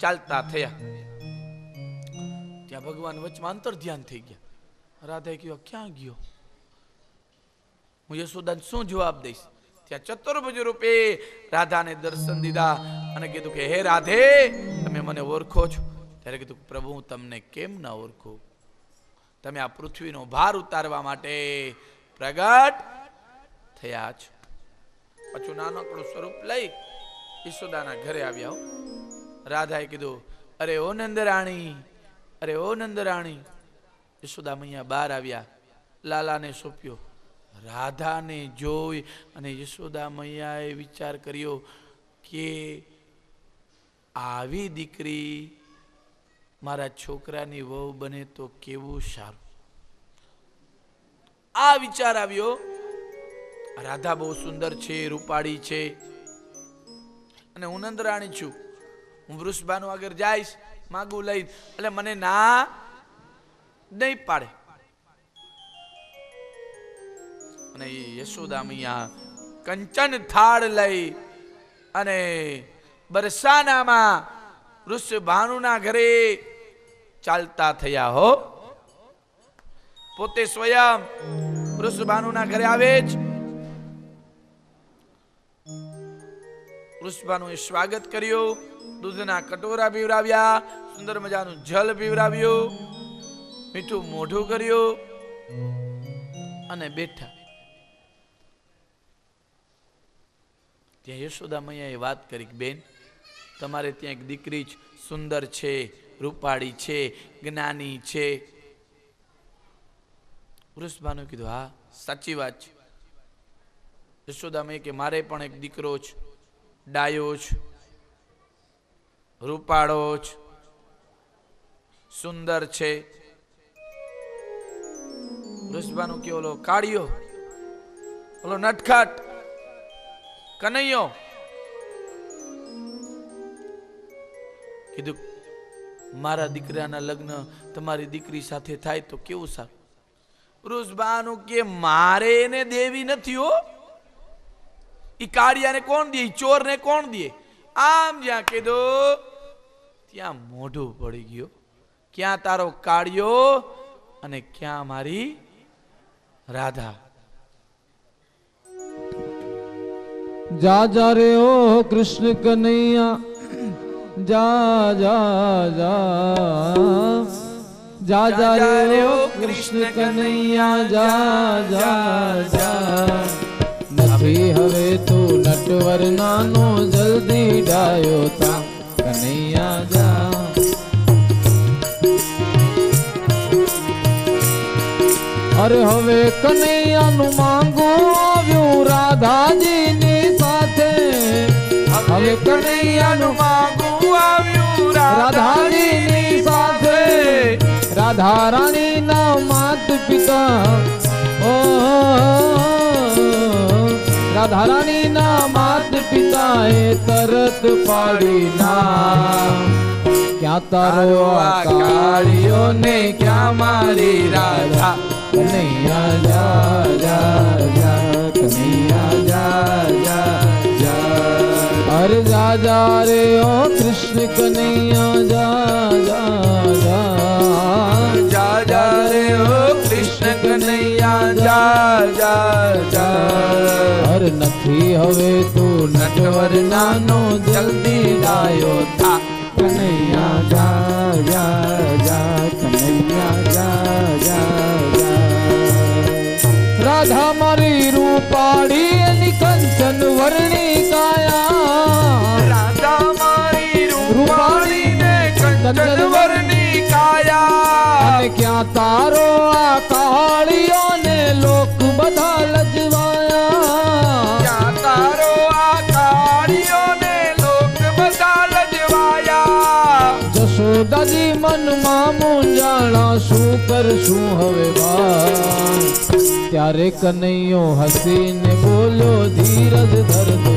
ચાલતા થયા. ત્યાં ભગવાન વચમાં અંતર ધ્યાન થઈ ગયા. રાધાએ કહ્યું ક્યાં ગયો? હું યશોદાને શું જવાબ દઈશ? ત્યાં ચતુર્ભુજ રૂપે રાધાને દર્શન દીધા અને કીધું કે હે રાધે, તમે મને ઓળખો છો? ત્યારે કીધું પ્રભુ હું તમને કેમ ના ઓળખું? તમે આ પૃથ્વીનો ભાર ઉતારવા માટે પ્રગટ થયા છો. પાછું નાનકડું સ્વરૂપ લઈ યશોદાના ઘરે આવ્યા. રાધાએ કીધું અરે ઓ નંદરાણી, અરે ઓ નંદરાણી. યશોદા મૈયા બહાર આવ્યા, લાલાને સોંપ્યો. રાધાને જોઈ અને યશોદા મૈયાએ વિચાર કર્યો કે આવી દીકરી મારા છોકરાની વહુ બને તો કેવું સારું. આ વિચાર આવ્યો. રાધા બહુ સુંદર છે, રૂપાળી છે, અને હું નંદરાણી છું. હું વૃષભાનું આગળ જઈશ માગું લઈ એટલે મને ના નહીં પાડે. અને યશોદા મૈયા કંચન થાળ લઈ અને બરસાનામાં વૃષભાનુના ઘરે ચાલતા થયા. હો પોતે સ્વયં વૃષભાનુના ઘરે આવે જ. વૃષભાનુએ સ્વાગત કર્યું, દૂધના કટોરા પીવરાવ્યા, સુંદર મજાનું જલ પીવરાવ્યું, મીઠું મોઢું કર્યું અને બેઠા. ત્યાં યશોદા મૈયાએ વાત કરી કે બેન તમારે ત્યાં એક દીકરી જ સુંદર છે, રૂપાળી છે, જ્ઞાની છે. વૃષભાનુએ કીધું હા સાચી વાત છે. યશોદા મૈયા કે મારે પણ એક દીકરો છે, ડાયો છે, રૂપાળો છે, સુંદર છે. વૃષભાનુ કે ઓલો કાળિયો, ઓલો નટખટ કનૈયો. કીધું મારા દીકરાના લગ્ન તમારી દીકરી સાથે થાય તો કેવું સારું. વૃષભાનુ કે મારે એને દેવી નથી હો. ઈ કાળિયાને કોણ દે? ચોરને કોણ દે? આમ જ્યાં કીધું ત્યાં મોઢું પડી ગયો. ક્યાં તારો કાળિયો અને ક્યાં મારી રાધા? જા જા રે ઓ કૃષ્ણ કનૈયા, જા જા જા. જા જા રે ઓ કૃષ્ણ કનૈયા, જા જા જા. નથી હવે તું નટવર નાનો, જલ્દી ડાયો થા કનૈયા જા. અરે હવે કનૈયાનું માંગું આવ્યું રાધાજીની સાથે. હવે કનૈયાનું માંગું આવ્યું રાધાજીની સાથે. રાધા રાણીના માત પિતા, ઓ રાધા રાણીના માત પિતાએ તરત પાડી ના. ક્યાં તારો આ કાળિયો ને ક્યાં મારી રાધા? કનૈયા જા જા જા, કનૈયા જા જા જા. અરે જા જા રે ઓ કૃષ્ણ કનૈયા, જા જા જા. જા જા રે ઓ કૃષ્ણ કનૈયા, જા જા જા. અરે નથી હવે તું નટવર નાનો, જલ્દી ડાયો થા કનૈયા જા જા જા, કનૈયા જા જા જા. રાધા મારી રૂપ રૂપાળી એની કંચન વર્ણી કાયા રાધા મારી રૂપાળી ને કંચન વર્ણી કાયા અને ક્યાં તારો આ કાળીઓ ને લોક બધા લજવાયા ક્યાં તારો આ કાળીઓ ને લોક બધા લજવાયા જશોદાજી મનમાં મૂંઝાણા શું કરશું હવે બા ત્યારે કનૈયો હસીને બોલો ધીરજ ધરજો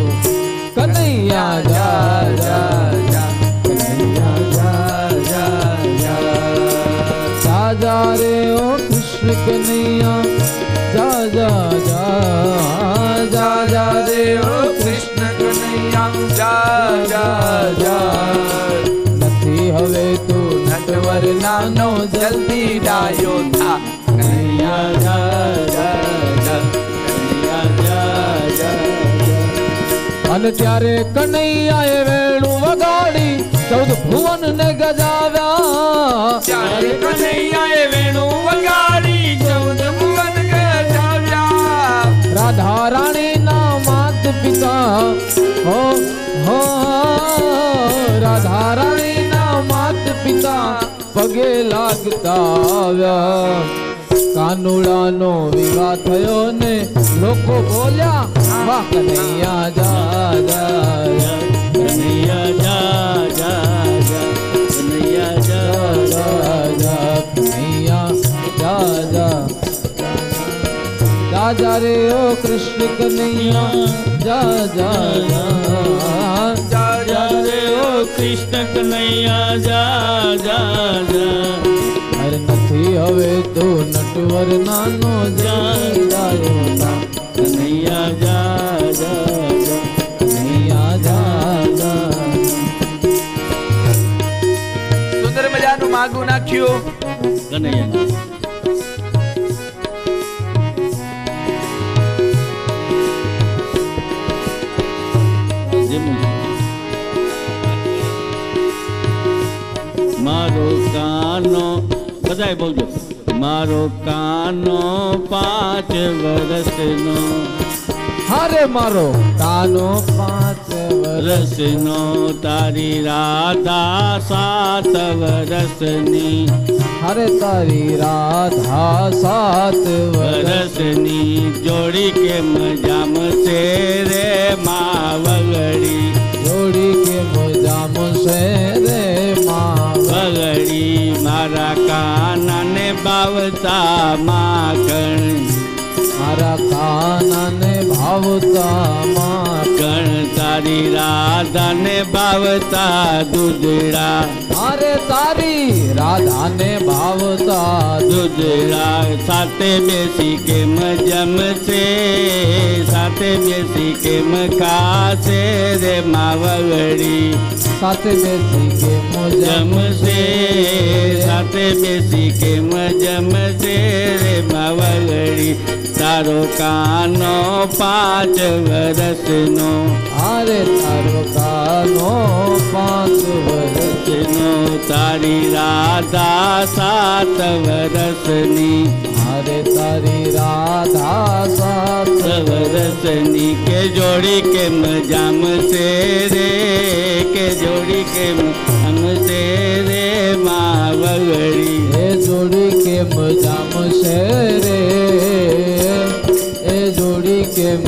કનૈયા જા જા જા કનૈયા જા જા જા જા રે ઓ કૃષ્ણ કનૈયા જા જા જા જા જા રે ઓ કૃષ્ણ કનૈયા જા જા જા નથી હવે તું નટવર નાનો જલ્દી ડાયો થા કનૈયા જા જા જા કનૈયા જા જા અને ત્યારે કનૈયાએ વેણું વગાડી 14 ભુવન ને ગજાવ્યા ત્યારે કનૈયાએ વેણું વગાડી 14 ભુવન ગજાવ્યા રાધા રાણી ના માત પિતા હો રાધા રાણી ના માત પિતા પગે લાગતા આવ્યા કાનુડાનો વિવાહ થયો ને લોકો બોલ્યા વાહ કનૈયા જા જા જા કનૈયા જા જા જા કનૈયા જા જા જા કનૈયા જા જા જા જા રે ઓ કૃષ્ણ કનૈયા જા જા જા જા જા રે ઓ કૃષ્ણ કનૈયા જા જા જા અરે નથી હવે તો નટવર નાનો જાયો ના કનૈયા જા જા જા કનૈયા જા જા સુંદર મજાનું માગું નાખ્યું કનૈયા મારો કાનો બધાય બોલજો મારો કાનો 5 વર્ષનો હારે મારો કાનો 5 વર્ષનો તારી રાધા 7 વર્ષની હારે તારી રાધા 7 વર્ષની જોડી કે મજામ છે રે માવગડી જોડી કે મજામ છે રે માવગડી મારા કાનાને બાવતા માખણ મારા કાનાને ભાવતા માખણ તારી રાધાને ભાવતા દૂધડા અરે તારી રાધાને ભાવતા દૂધડા સાથે બેસી કેમ જમશે સાથે બેસી કેમ ખાશે રે માવગડી સાથે બેસી કેમ જમશે સાથે બેસી કેમ જમશે રે માવગડી તારો કાનો 5 વર્ષનો અરે તારો કાનો 5 વર્ષનો તારી રાધા 7 વર્ષની અરે તારી રાધા 7 વર્ષની કે જોડી કેમ જામશે રે કે જોડી કેમ જામશે રે માવગડી એ જોડી કેમ જામશે રે એ જોડી કેમ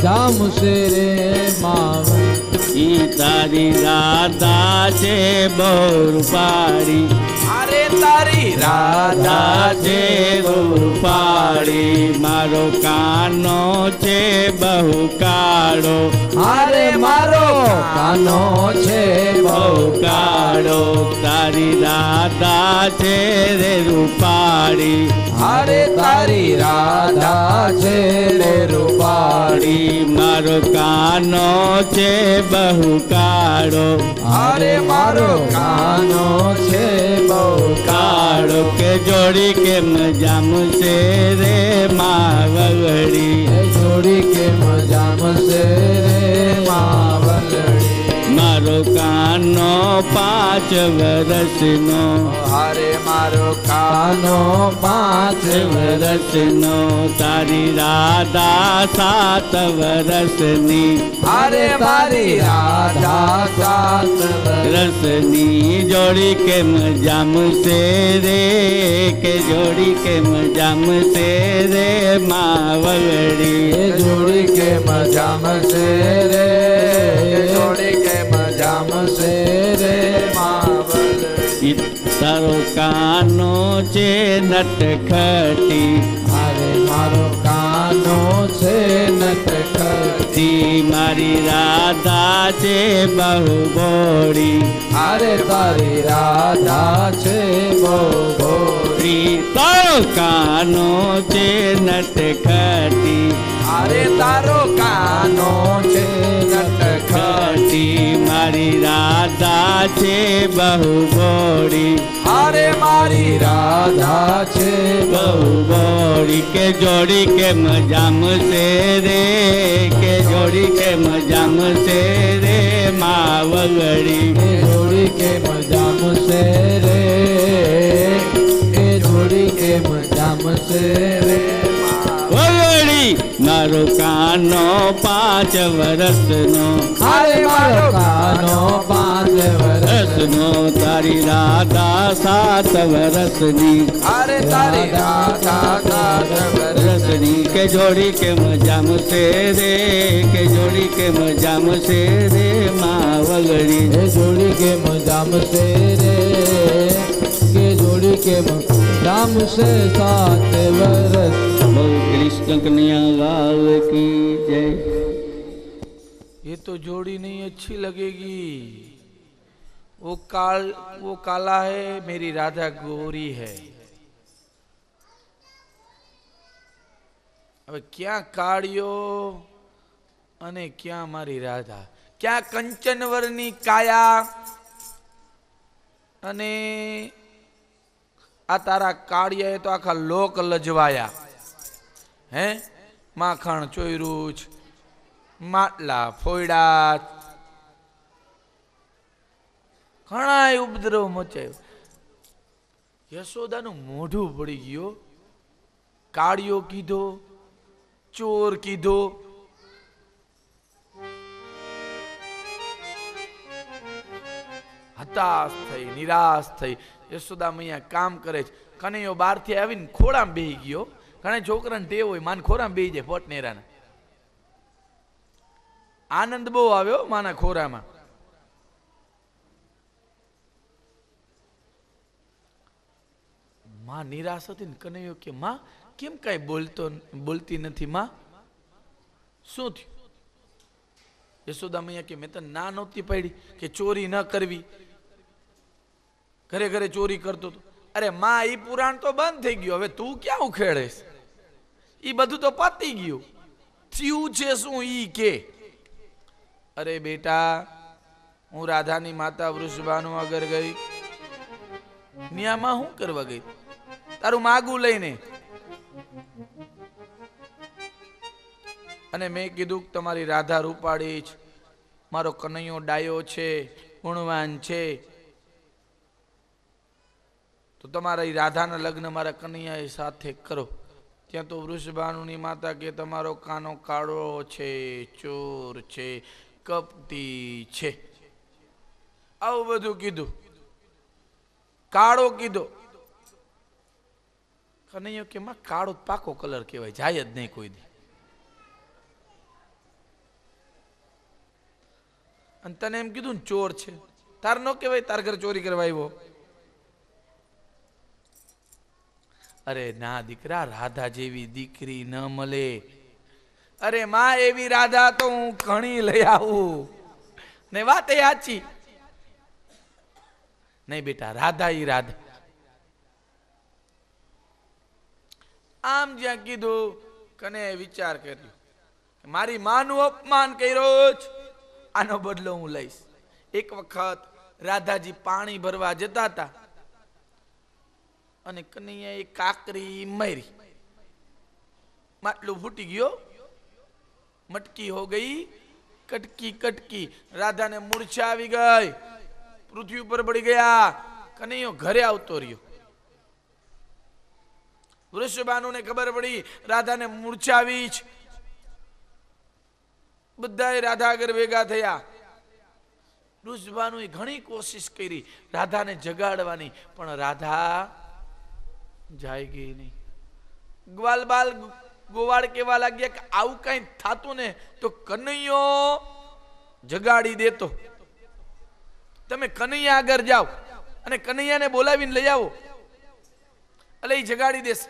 જામશે રે માવગડી તારી રાધા છે બહુ રૂપાળી અરે તારી રાધા છે બહુ રૂપાળી મારો કાનો છે બહુ કાળો અરે મારો કાનો છે બહુ કાળો તારી રાધા છે રે રૂપાળી અરે તારી રાધા છે રે રૂપાળી મારો કાનો છે બહુ કાળો અરે મારો કાનો છે બહુ કાળો કે જોડી કેમ જામશે રે માવગડી જોડી કેમ જામશે રે માવગડી મારો કાનો 5 વર્ષનો અરે મારો કાનો 5 વર્ષનો તારી રાધા 7 વર્ષની અરે મારી રાધા 7 રસની જોડી કેમ જામશે રે કે જોડી કેમ જામશે રે માવગડી જોડી કે મજામશે રે જોડી કે મજામશે રે માવલ તારો કાનો છે નટખટી અરે મારો કાનો છે નટખટી મારી રાધા છે બહુ બોડી અરે તારી રાધા છે બહુ ભોળી તારો કાનો છે નટખટી અરે તારો કાનો છે નટખટી મારી રાધા છે બહુ બોડી અરે મારી રાધા છે બહુ બોડી કે જોડી કે મજામશે રે કે જોડી કે મજામશે રે માવગડી જોડી કે મજામશે રે એ જોડી કે મજામશે રે વગડી મારો કાનો 5 વર્ષનો અરે મારો કાનો 5 વર્ષનો તારી રાધા 7 વર્ષની અરે તારી રાધા 7 રસની કે જોડી કે મજામશે રે કે જોડી કે મજામશે રે માવગડી એ જોડી કે મજામશે રે કે જોડી કે મજામશે 7 વર્ષ બોલ કૃષ્ણ કन्हैया लाल की जय। ये तो जोड़ी नहीं अच्छी लगेगी। वो काला है, मेरी राधा गोरी है। अब क्या काड़ियो अने क्या मारी राधा, क्या कंचनवरनी काया अने आ तारा काड़िया तो आखा लोक लजवाया है। माखण चोयरूच માટલા ફોયડા ઘણા ઉપદ્રવ મચાયો। યશોદાનું મોઢું પડી ગયો। કાળિયો કીધો, ચોર કીધો। હતાશ થઈ, નિરાશ થઈ। યશોદા મૈયા કામ કરે છે। કનૈયો બહારથી આવીને ખોળામાં બેહી ગયો। ઘણા છોકરાને ટેવ હોય માન ખોરામાં બેહી જાય પોટનેરાના। આનંદ બહુ આવ્યો માના ખોરામાં। માં નિરાશ હતી ને કનૈયો કે માં કેમ કઈ બોલતી નથી માં, શું થયું? યશોદા મૈયા કે મેં તો ના નહોતી પાડી કે ચોરી ન કરવી, ઘરે ઘરે ચોરી કરતો હતો। અરે માં ઈ પુરાણ તો બંધ થઈ ગયું, હવે તું ક્યાં ઉખેડેશ? ઈ બધું તો પતી ગયું, થયું છે શું ઈ કે। અરે બેટા, હું રાધાની માતા વૃષભાનુ આગળ ગઈ, ન્યામાં શું કરવા ગઈ? તારું માગું લઈને। અને મેં કીધું તમારી રાધા રૂપાળી છે, મારો કનૈયો ડાયો છે, ગુણવાન છે, તો તમારા રાધાના લગ્ન મારા કનૈયા સાથે કરો। ત્યાં તો વૃષભાનુની માતા કે તમારો કાનો કાળો છે, ચોર છે, કપટી છે, આવું બધું કીધું। કાળો કીધો, કનૈયો કે માં કાળો પાકો કલર કહેવાય, જાય જ નહીં કોઈ દી। અને તને એમ કીધું ને ચોર છે, તાર નો કહેવાય તાર ઘર ચોરી કરવા આવ્યો? અરે ના દીકરા, રાધા જેવી દીકરી ન મળે। અરે માં એવી રાધા તો હું ઘણી લઈ આવું ને, વાત એ સાચી નહીં બેટા, રાધા ઈ રાધા। આમ જ્યાં કીધું કને વિચાર કર્યો, મારી માનું અપમાન કર્યો જ, આનો બદલો હું લઈશ। એક વખત રાધાજી પાણી ભરવા જતા હતા અને કનૈયાએ કાકરી મારી, માટલું ફૂટી ગયો, મટકી હો ગઈ કટકી કટકી। રાધા ને મૂર્છા આવી ગઈ, પૃથ્વી ઉપર પડી ગયા। કનૈયો ઘરે આવતો રહ્યો। વૃષભાનુને ખબર પડી રાધાને મૂર્છા આવી છે. બધાએ રાધા આગળ ભેગા થયા. વૃષભાનુએ ઘણી કોશિશ કરી રાધાને જગાડવાની, પણ રાધા જાય ગઈ નહીં. ગ્વાલ બાલ ગોવાળ કેવા લાગ્યા કે આવું કઈ થાતું ને તો કનૈયો જગાડી દેતો. તમે કનૈયા આગળ જાઓ અને કનૈયાને બોલાવીને લઈ આવો એટલે એ જગાડી દેશે.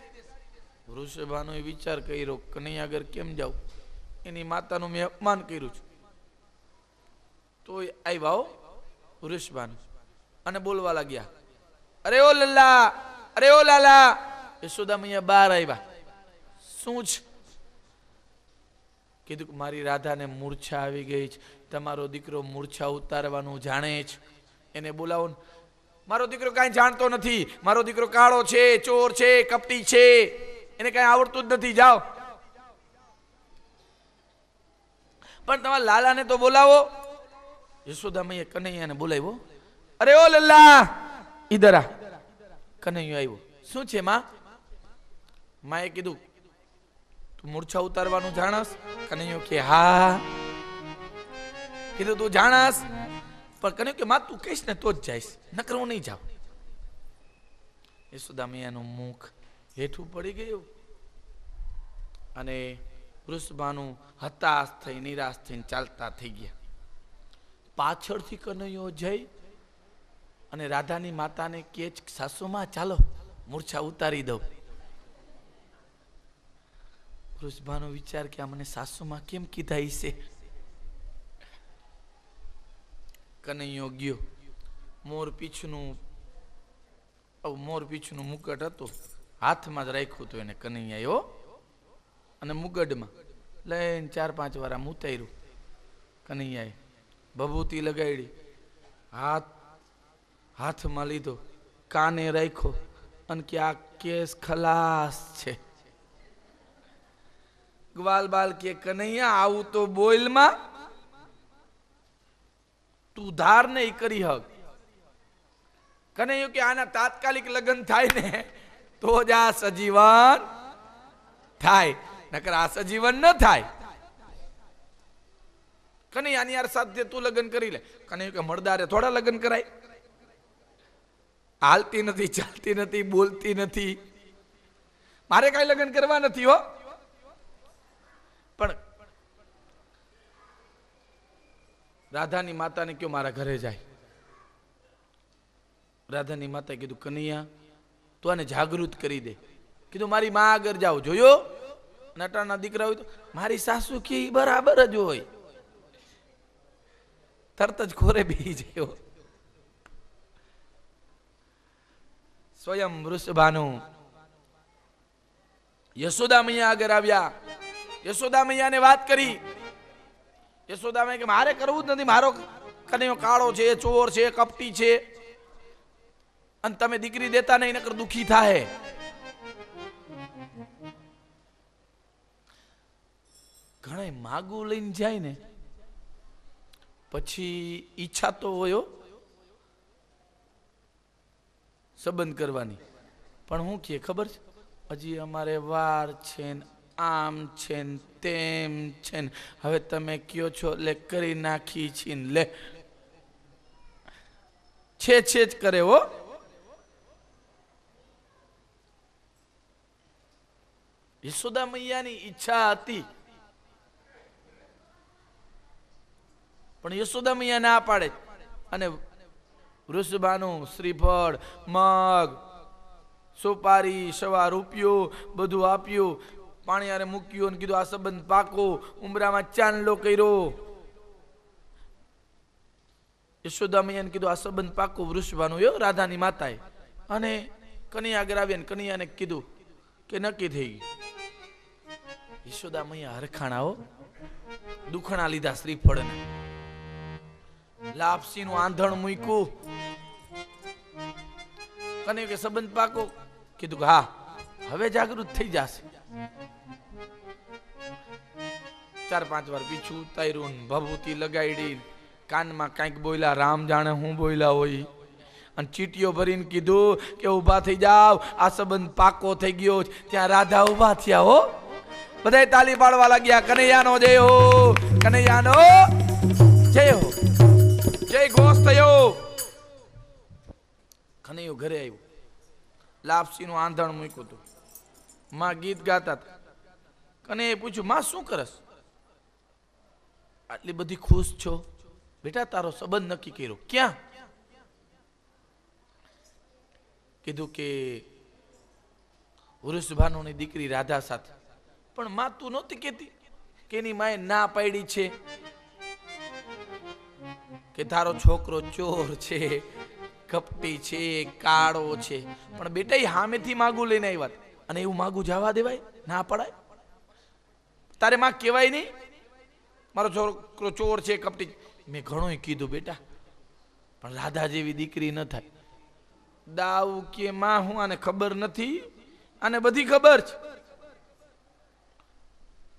વૃષભાનુએ વિચાર કર્યો, કનૈયા આગળ કેમ જાઉં, એની માતાનું મેં અપમાન કર્યું છે. તો આવ્યા વૃષભાનુ અને બોલવા લાગ્યા, અરે ઓ લલ્લા, અરે ઓ લાલા. યશોદા મૈયા બહાર આવ્યા. શું છે? કીધું કે મારી રાધાને મૂર્છા આવી ગઈ છે, તમારો દીકરો મૂર્છા ઉતારવાનું જાણે છે, એને બોલાવો. મારો દીકરો કાંઈ જાણતો નથી, મારો દીકરો કાળો છે, ચોર છે, કપટી છે, એને કાંઈ આવડતું જ નથી, જાઓ. પણ તમારા લાલાને તો બોલાવો. યશોદા મૈયા કનૈયાને બોલાવ્યો. અરે ઓ લલ્લા, ઈધર આ. કનૈયો આવ્યો. શું છે માં? માએ કીધું તું મૂર્છા ઉતારવાનું જાણસ? કનૈયો કે હા. કીધું તું જાણસ? પણ કનૈયો કે માં તું કહીશ ને તો જ જઈશ, નકર હું નહીં જાઉં. યશોદા મૈયાનું મુખ હેઠું પડી ગયું અને વૃષભાનુ હતાશ થઈ નિરાશ થઈને ચાલતા થઈ ગયા. પાછળથી કનૈયો જઈ અને રાધાની માતાને કહે છે, સાસુમાં ચાલો મૂર્છા ઉતારી દઉં. વૃષભાનો વિચાર કે આ મને સાસુમાં કેમ કીધા હશે. કનૈયો ગયો. મોર પીછનું મુકટ હતું, હાથમાં જ રાખ્યું હતું એને કનૈયાએ અને મુગડમાં લઈને 4-5 વાર આમ ઉતાર્યું. કનૈયાએ ભભૂતિ લગાડી, હાથમાં લીધો, કાને રાખ્યો અને કે આ કેસ ખલાસ છે. ગ્વાલ બાલ કે કનૈયા આવું તો બોલમાં, તું ધાર નહીં કરી હક. કનૈયો કે આના તાત્કાલિક લગ્ન થાય ને તો જ આ સજીવન થાય, નકર આ સજીવન ન થાય. કનૈયાની યાર સાથે તું લગ્ન કરી લે. કનૈયો કે મળદારે થોડા લગ્ન કરાય, હાલતી નથી, ચાલતી નથી, બોલતી નથી, મારે કઈ લગ્ન કરવા નથી હો. પણ રાધાની માતાને કયો મારા ઘરે જાય. રાધાની માતાએ કીધું કનૈયા તું આને જાગૃત કરી દે. કીધું મારી માં આગળ જાઓ. જોયો નટાના દીકરા હોય તો મારી સાસુ કે બરાબર જ હોય, તરત જ ખોરે બેહી જાય. સ્વયં વૃષભાનુ યશોદા મૈયા આગળ આવ્યા. યશોદા મૈયાને વાત કરી. યશોદા મૈયા કે મારે કરવું જ નથી, મારો કનૈયો કાળો છે, ચોર છે, કપટી છે, અને તમે દીકરી દેતા નહીં, નકર દુખી થાય. ઘણા માગું લઈને જાય ને પછી ઈચ્છા તો હોય સંબંધ કરવાની, પણ હું કે ખબર છે હજી અમારે વાર છે ને આમ છે ને તેમ છે ને, હવે તમે કયો છો એટલે કરી નાખી છે ને લે છે જ કરે હો. યશોદા મૈયાની ઈચ્છા હતી પણ યશોદા મૈયા ના પાડે અને વૃષભાનુ શ્રીફળ, મગ, સોપારી, સવા રૂપિયો બધું આપ્યું, પાણીયારે મૂક્યું અને કીધું આ સંબંધ પાકો. ઉમરામાં ચાંદલો કર્યો. યશોદા મૈયાને કીધું આ સંબંધ પાકો વૃષભાનુ રાધાની માતાએ. અને કનૈયા આગળ આવ્યા ને કનૈયાને કીધું કે નક્કી થઈ ગયું. યશોદા મૈયા હરખાણાઓ દુખણા લીધા શ્રીફળને, લાપસી નું આંધણ મૂક્યું. કનૈયો કે સંબંધ પાકો. કીધું કે હા હવે જાગૃત થઈ જશે. 4-5 વાર પીછું ઉતાર્યું, ભભૂતિ લગાડી, કાનમાં કઈક બોલ્યા, રામ જાણે હું બોલ્યા હોય. અને ચીટીઓ ભરીને કીધું કે ઊભા થઈ જાવ, આ સંબંધ પાકો થઈ ગયો. ત્યાં રાધા ઊભા થયા હો. બધાય તાલી પાડવા લાગ્યા. કનૈયાનો જય હો, કનૈયાનો જય હો, જય ઘોષ થયો. કનૈયો ઘરે આવ્યો, લાપસીનું આંધણ મૂક્યું હતું. માં ગીત ગાતા હતા. કનૈયાએ પૂછ્યું, માં શું કરસ? આટલી બધી ખુશ છો? બેટા તારો સંબંધ નક્કી કર્યો. ક્યાં? કીધું કે વૃષભાનુની દીકરી રાધા સાથે. પણ માં તું નહોતી કહેતી કે એની માએ ના પાડી છે કે તારો છોકરો ચોર છે, કપટી છે, કાળો છે. પણ બેટા એ સામેથી માગું લઈને આવ્યા અને એવું માગું જવા દેવાય? ના પડાય? તારે માં કહેવાય નહીં મારો છોકરો ચોર છે, કપટી? મેં ઘણું કીધું બેટા, પણ રાધા જેવી દીકરી ન થાય. દાવ કે માં હું આને ખબર નથી, આને બધી ખબર છે.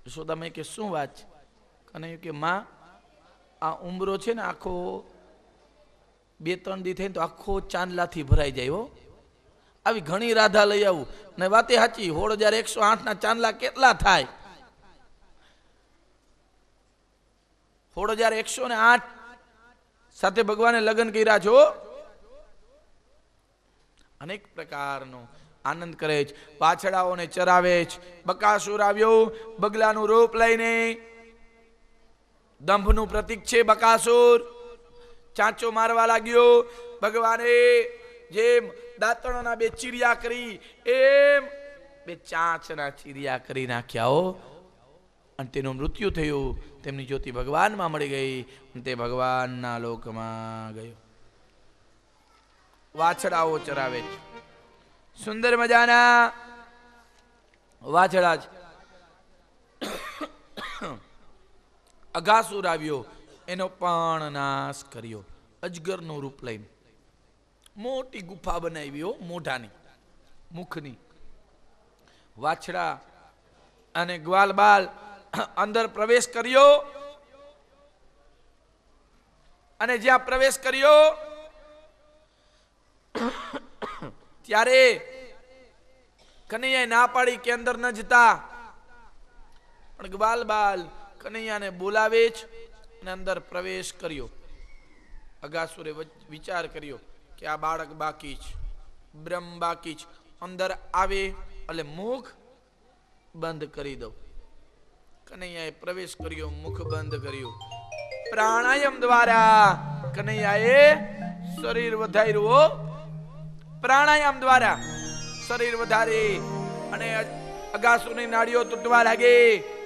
યશોદા મેં કે શું વાત છે? અને કે માં આ ઉંબરો છે ને આખો 2-3 દી થઈને તો આખો ચાંદલાથી ભરાઈ જાય હો. આવી ઘણી રાધા લઈ આવું. ને વાતે સાચી, 16,108 ના ચાંદલા કેટલા થાય? 16,108 સાથે ભગવાને લગ્ન કર્યા છો. અનેક પ્રકારનો આનંદ કરે છે. વાછડાઓને ચરાવે છે. બકાસુર આવ્યો બગલાનું રૂપ લઈને. દંભનું પ્રતીક છે બકાસુર. ચાંચો મારવા લાગ્યો. ભગવાને જેમ દાંતણોના 2 ચીરિયા કરી એમ 2 ચાંચના ચીરિયા કરી નાખ્યા હો. અને તેનું મૃત્યુ થયું. તેમની જ્યોતિ ભગવાનમાં મળી ગઈ અને તે ભગવાનના લોકમાં ગયો. વાછડાઓ ચરાવે છે. સુંદર મજાના વાછડા છે. અઘાસુર આવ્યો, એનો પણ નાશ કર્યો. અજગરનું રૂપ લઈને મોટી ગુફા બનાવી મોઢાની, મુખની. વાછડા અને ગ્વાલ બાલ અંદર પ્રવેશ કર્યો. અને જ્યાં પ્રવેશ કર્યો ત્યારે કનૈયાએ ના પાડી કે અંદર ન જતા. પણ ગ્વાલ બાલ કનૈયાને બોલાવે છે અને અંદર પ્રવેશ કર્યો. અગાસુરે વિચાર કર્યો કે આ બાળક બાકી છે, બ્રહ્મ બાકી છે. અંદર આવે એટલે મુખ બંધ કરી દઉં. કનૈયાએ પ્રવેશ કર્યો, મુખ બંધ કર્યું. પ્રાણાયામ દ્વારા કનૈયાએ શરીર વધાર્યું. પ્રાણાયામ દ્વારા શરીર વધારે અને અગાસુરની નાડીઓ તૂટવા લાગે.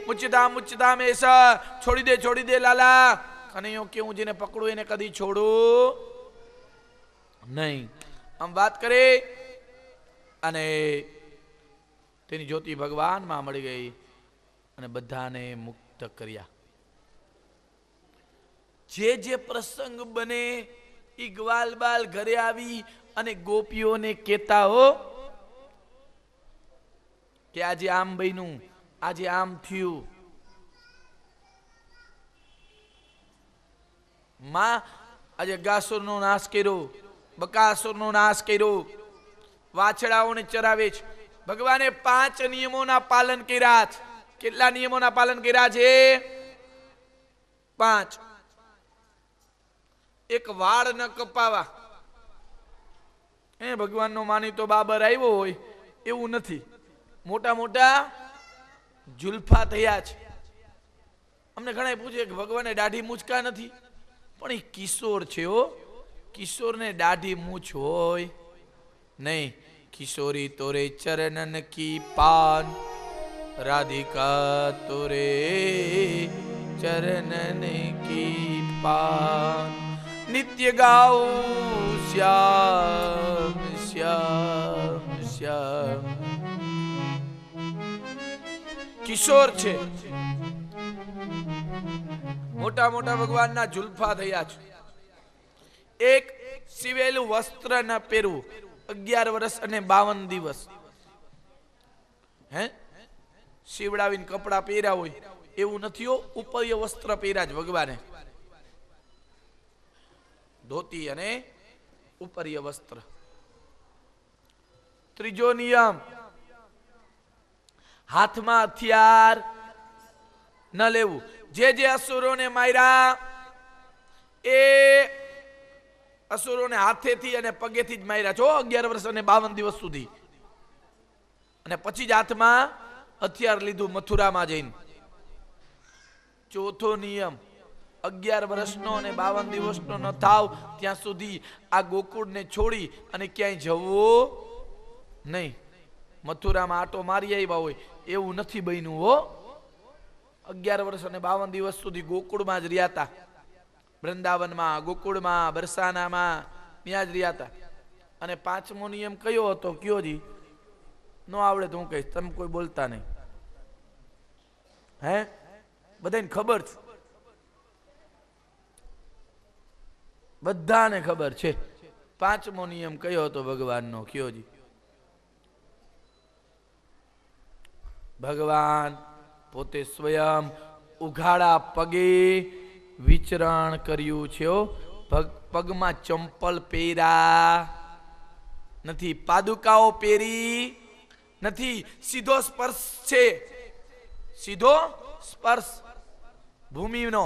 મુચ્ચતામ એસા, છોડી દે લાલા. કનૈયો કે હું જેને પકડું એને કદી છોડું નહીં. આમ વાત કરે અને તેની જ્યોતિ ભગવાનમાં મળી ગઈ અને બધાને મુક્ત કર્યા. જે પ્રસંગ બને એ ગ્વાલ બાલ ઘરે આવી અને ગોપીઓને કહેતા હો કે આજે આમ બન્યું, આજે આમ થયું. માં આજે ગાસુરનો નાશ કર્યો, બકાસુરનો નાશ કર્યો. વાછડાઓને ચરાવે છે. ભગવાને 5 નિયમોના પાલન કર્યા છે. કેટલા નિયમોના પાલન કર્યા છે? 5. એક વાળ ન કપાવા. ભગવાનનો માનીતો બાબર આવ્યો હોય એવું નથી. મોટા મોટા જુલ્ફા થયા છે. અમને ઘણા પૂછે કે ભગવાને દાઢી મૂછકા નથી, પણ એ કિશોર છે હો. કિશોરને દાઢી મૂછ હોય નહીં. કિશોરી તોરે ચરણન કી પાન, રાધિકા તોરે ચરણન કી પાન. નિત્ય ગાઉ શ્યામ શ્યામ શ્યામ. કિશોર છે. મોટા મોટા ભગવાનના જુલ્ફા થયા છે. એક સિવેલું વસ્ત્ર ન પહેરવું. 11 વર્ષ અને 52 દિવસ શિવડાવીને કપડા પહેર્યા હોય એવું નથી. ઉપર્ય વસ્ત્ર પહેર્યા જ ભગવાને. ધોતી અને ઉપરીય વસ્ત્ર. ત્રીજો નિયમ, હાથમાં હથિયાર ન લેવું. જે અસુરોને માર્યા એ અસુરોને હાથેથી અને પગેથી જ માર્યા છો 11 વર્ષ અને 52 દિવસ સુધી, અને પછી જ હાથમાં હથિયાર લીધું મથુરામાં જઈને. ચોથો નિયમ, 11 વર્ષનો અને 52 દિવસનો ન થાવ ત્યાં સુધી આ ગોકુળને છોડી અને ક્યાંય જવું નહીં. મથુરામાં આટો મારી આવ્યા હોય એવું નથી બન્યું હો. 11 વર્ષ અને 52 દિવસ સુધી ગોકુળમાં જ રહ્યા હતા. વૃંદાવનમાં, ગોકુળમાં, બરસાનામાં ત્યાં જ રહ્યા હતા. અને પાંચમો નિયમ કયો હતો? કયો જી? ન આવડે તો હું કહીશ, તમે કોઈ બોલતા નહીં. હે, બધાને ખબર છે, બધાને ખબર છે. પાંચમો નિયમ કયો હતો ભગવાનનો? કયો જી? ભગવાન પોતે સ્વયં ઉઘાડા પગે વિચરણ કર્યું છે. પગમાં ચંપલ પહેર્યા નથી, પાદુકાઓ પહેરી નથી, સીધો સ્પર્શ છે, સીધો સ્પર્શ ભૂમિનો.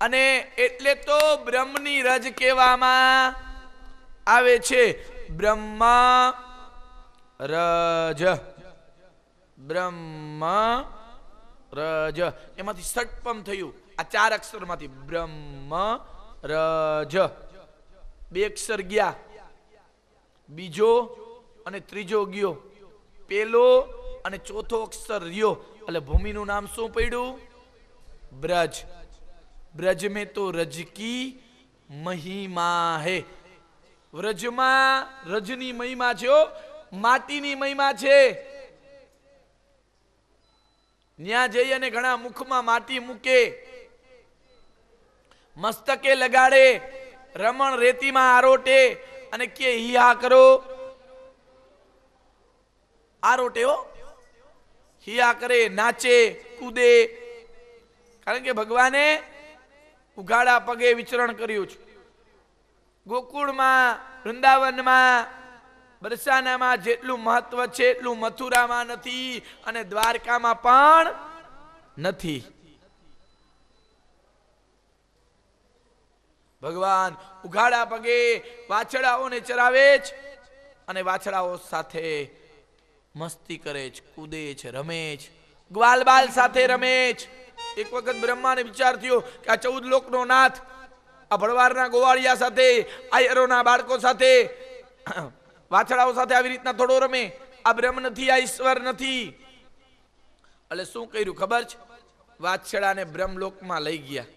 અને એટલે તો બ્રહ્મની રજ કહેવામાં આવે છે. બ્રહ્મ રજ, બ્રહ્મ રજ, એમાંથી ષટપમ થયું આ 4 અક્ષરમાંથી. બ્રહ્મ રજ, 2 અક્ષર ગયા, બીજો અને ત્રીજો ગયો, પેલો અને ચોથો અક્ષર રહ્યો, એટલે ભૂમિનું નામ શું પડ્યું? બ્રજ. બ્રજ में तो रज की महिमा है. વ્રજમાં રજની મહિમા છે, માટીની મહિમા છે. ન્યા જઈ અને ઘણા મુખમાં માટી મૂકે, મસ્તકે લગાડે, રમણ રેતીમાં આરોટે અને કે હિયા કરો. આરોટે હો, હિયા કરે, નાચે, કૂદે. કારણ કે ભગવાને ઉઘાડા પગે વિચરણ કર્યું છે. ગોકુળમાં, વૃંદાવનમાં, બરસાનામાં જેટલું મહત્વ છે એટલું મથુરામાં નથી અને દ્વારકામાં પણ નથી. ભગવાન ઉઘાડા પગે વાછડાઓને ચરાવે છે અને વાછડાઓ સાથે મસ્તી કરે છે, કૂદે છે, રમે છે, ગ્વાલ બાલ સાથે રમે છે. એક વખત બ્રહ્માને વિચાર થયો કે આ 14 લોકનો નાથ આ ભળવારના ગોવાળિયા સાથે, આયરોના બાળકો સાથે, વાછડાઓ સાથે આવી રીતના થોડો રમે. આ બ્રહ્મ નથી, આ ઈશ્વર નથી. એટલે શું કર્યું ખબર છે? વાછડાને બ્રહ્મલોકમાં લઈ ગયા.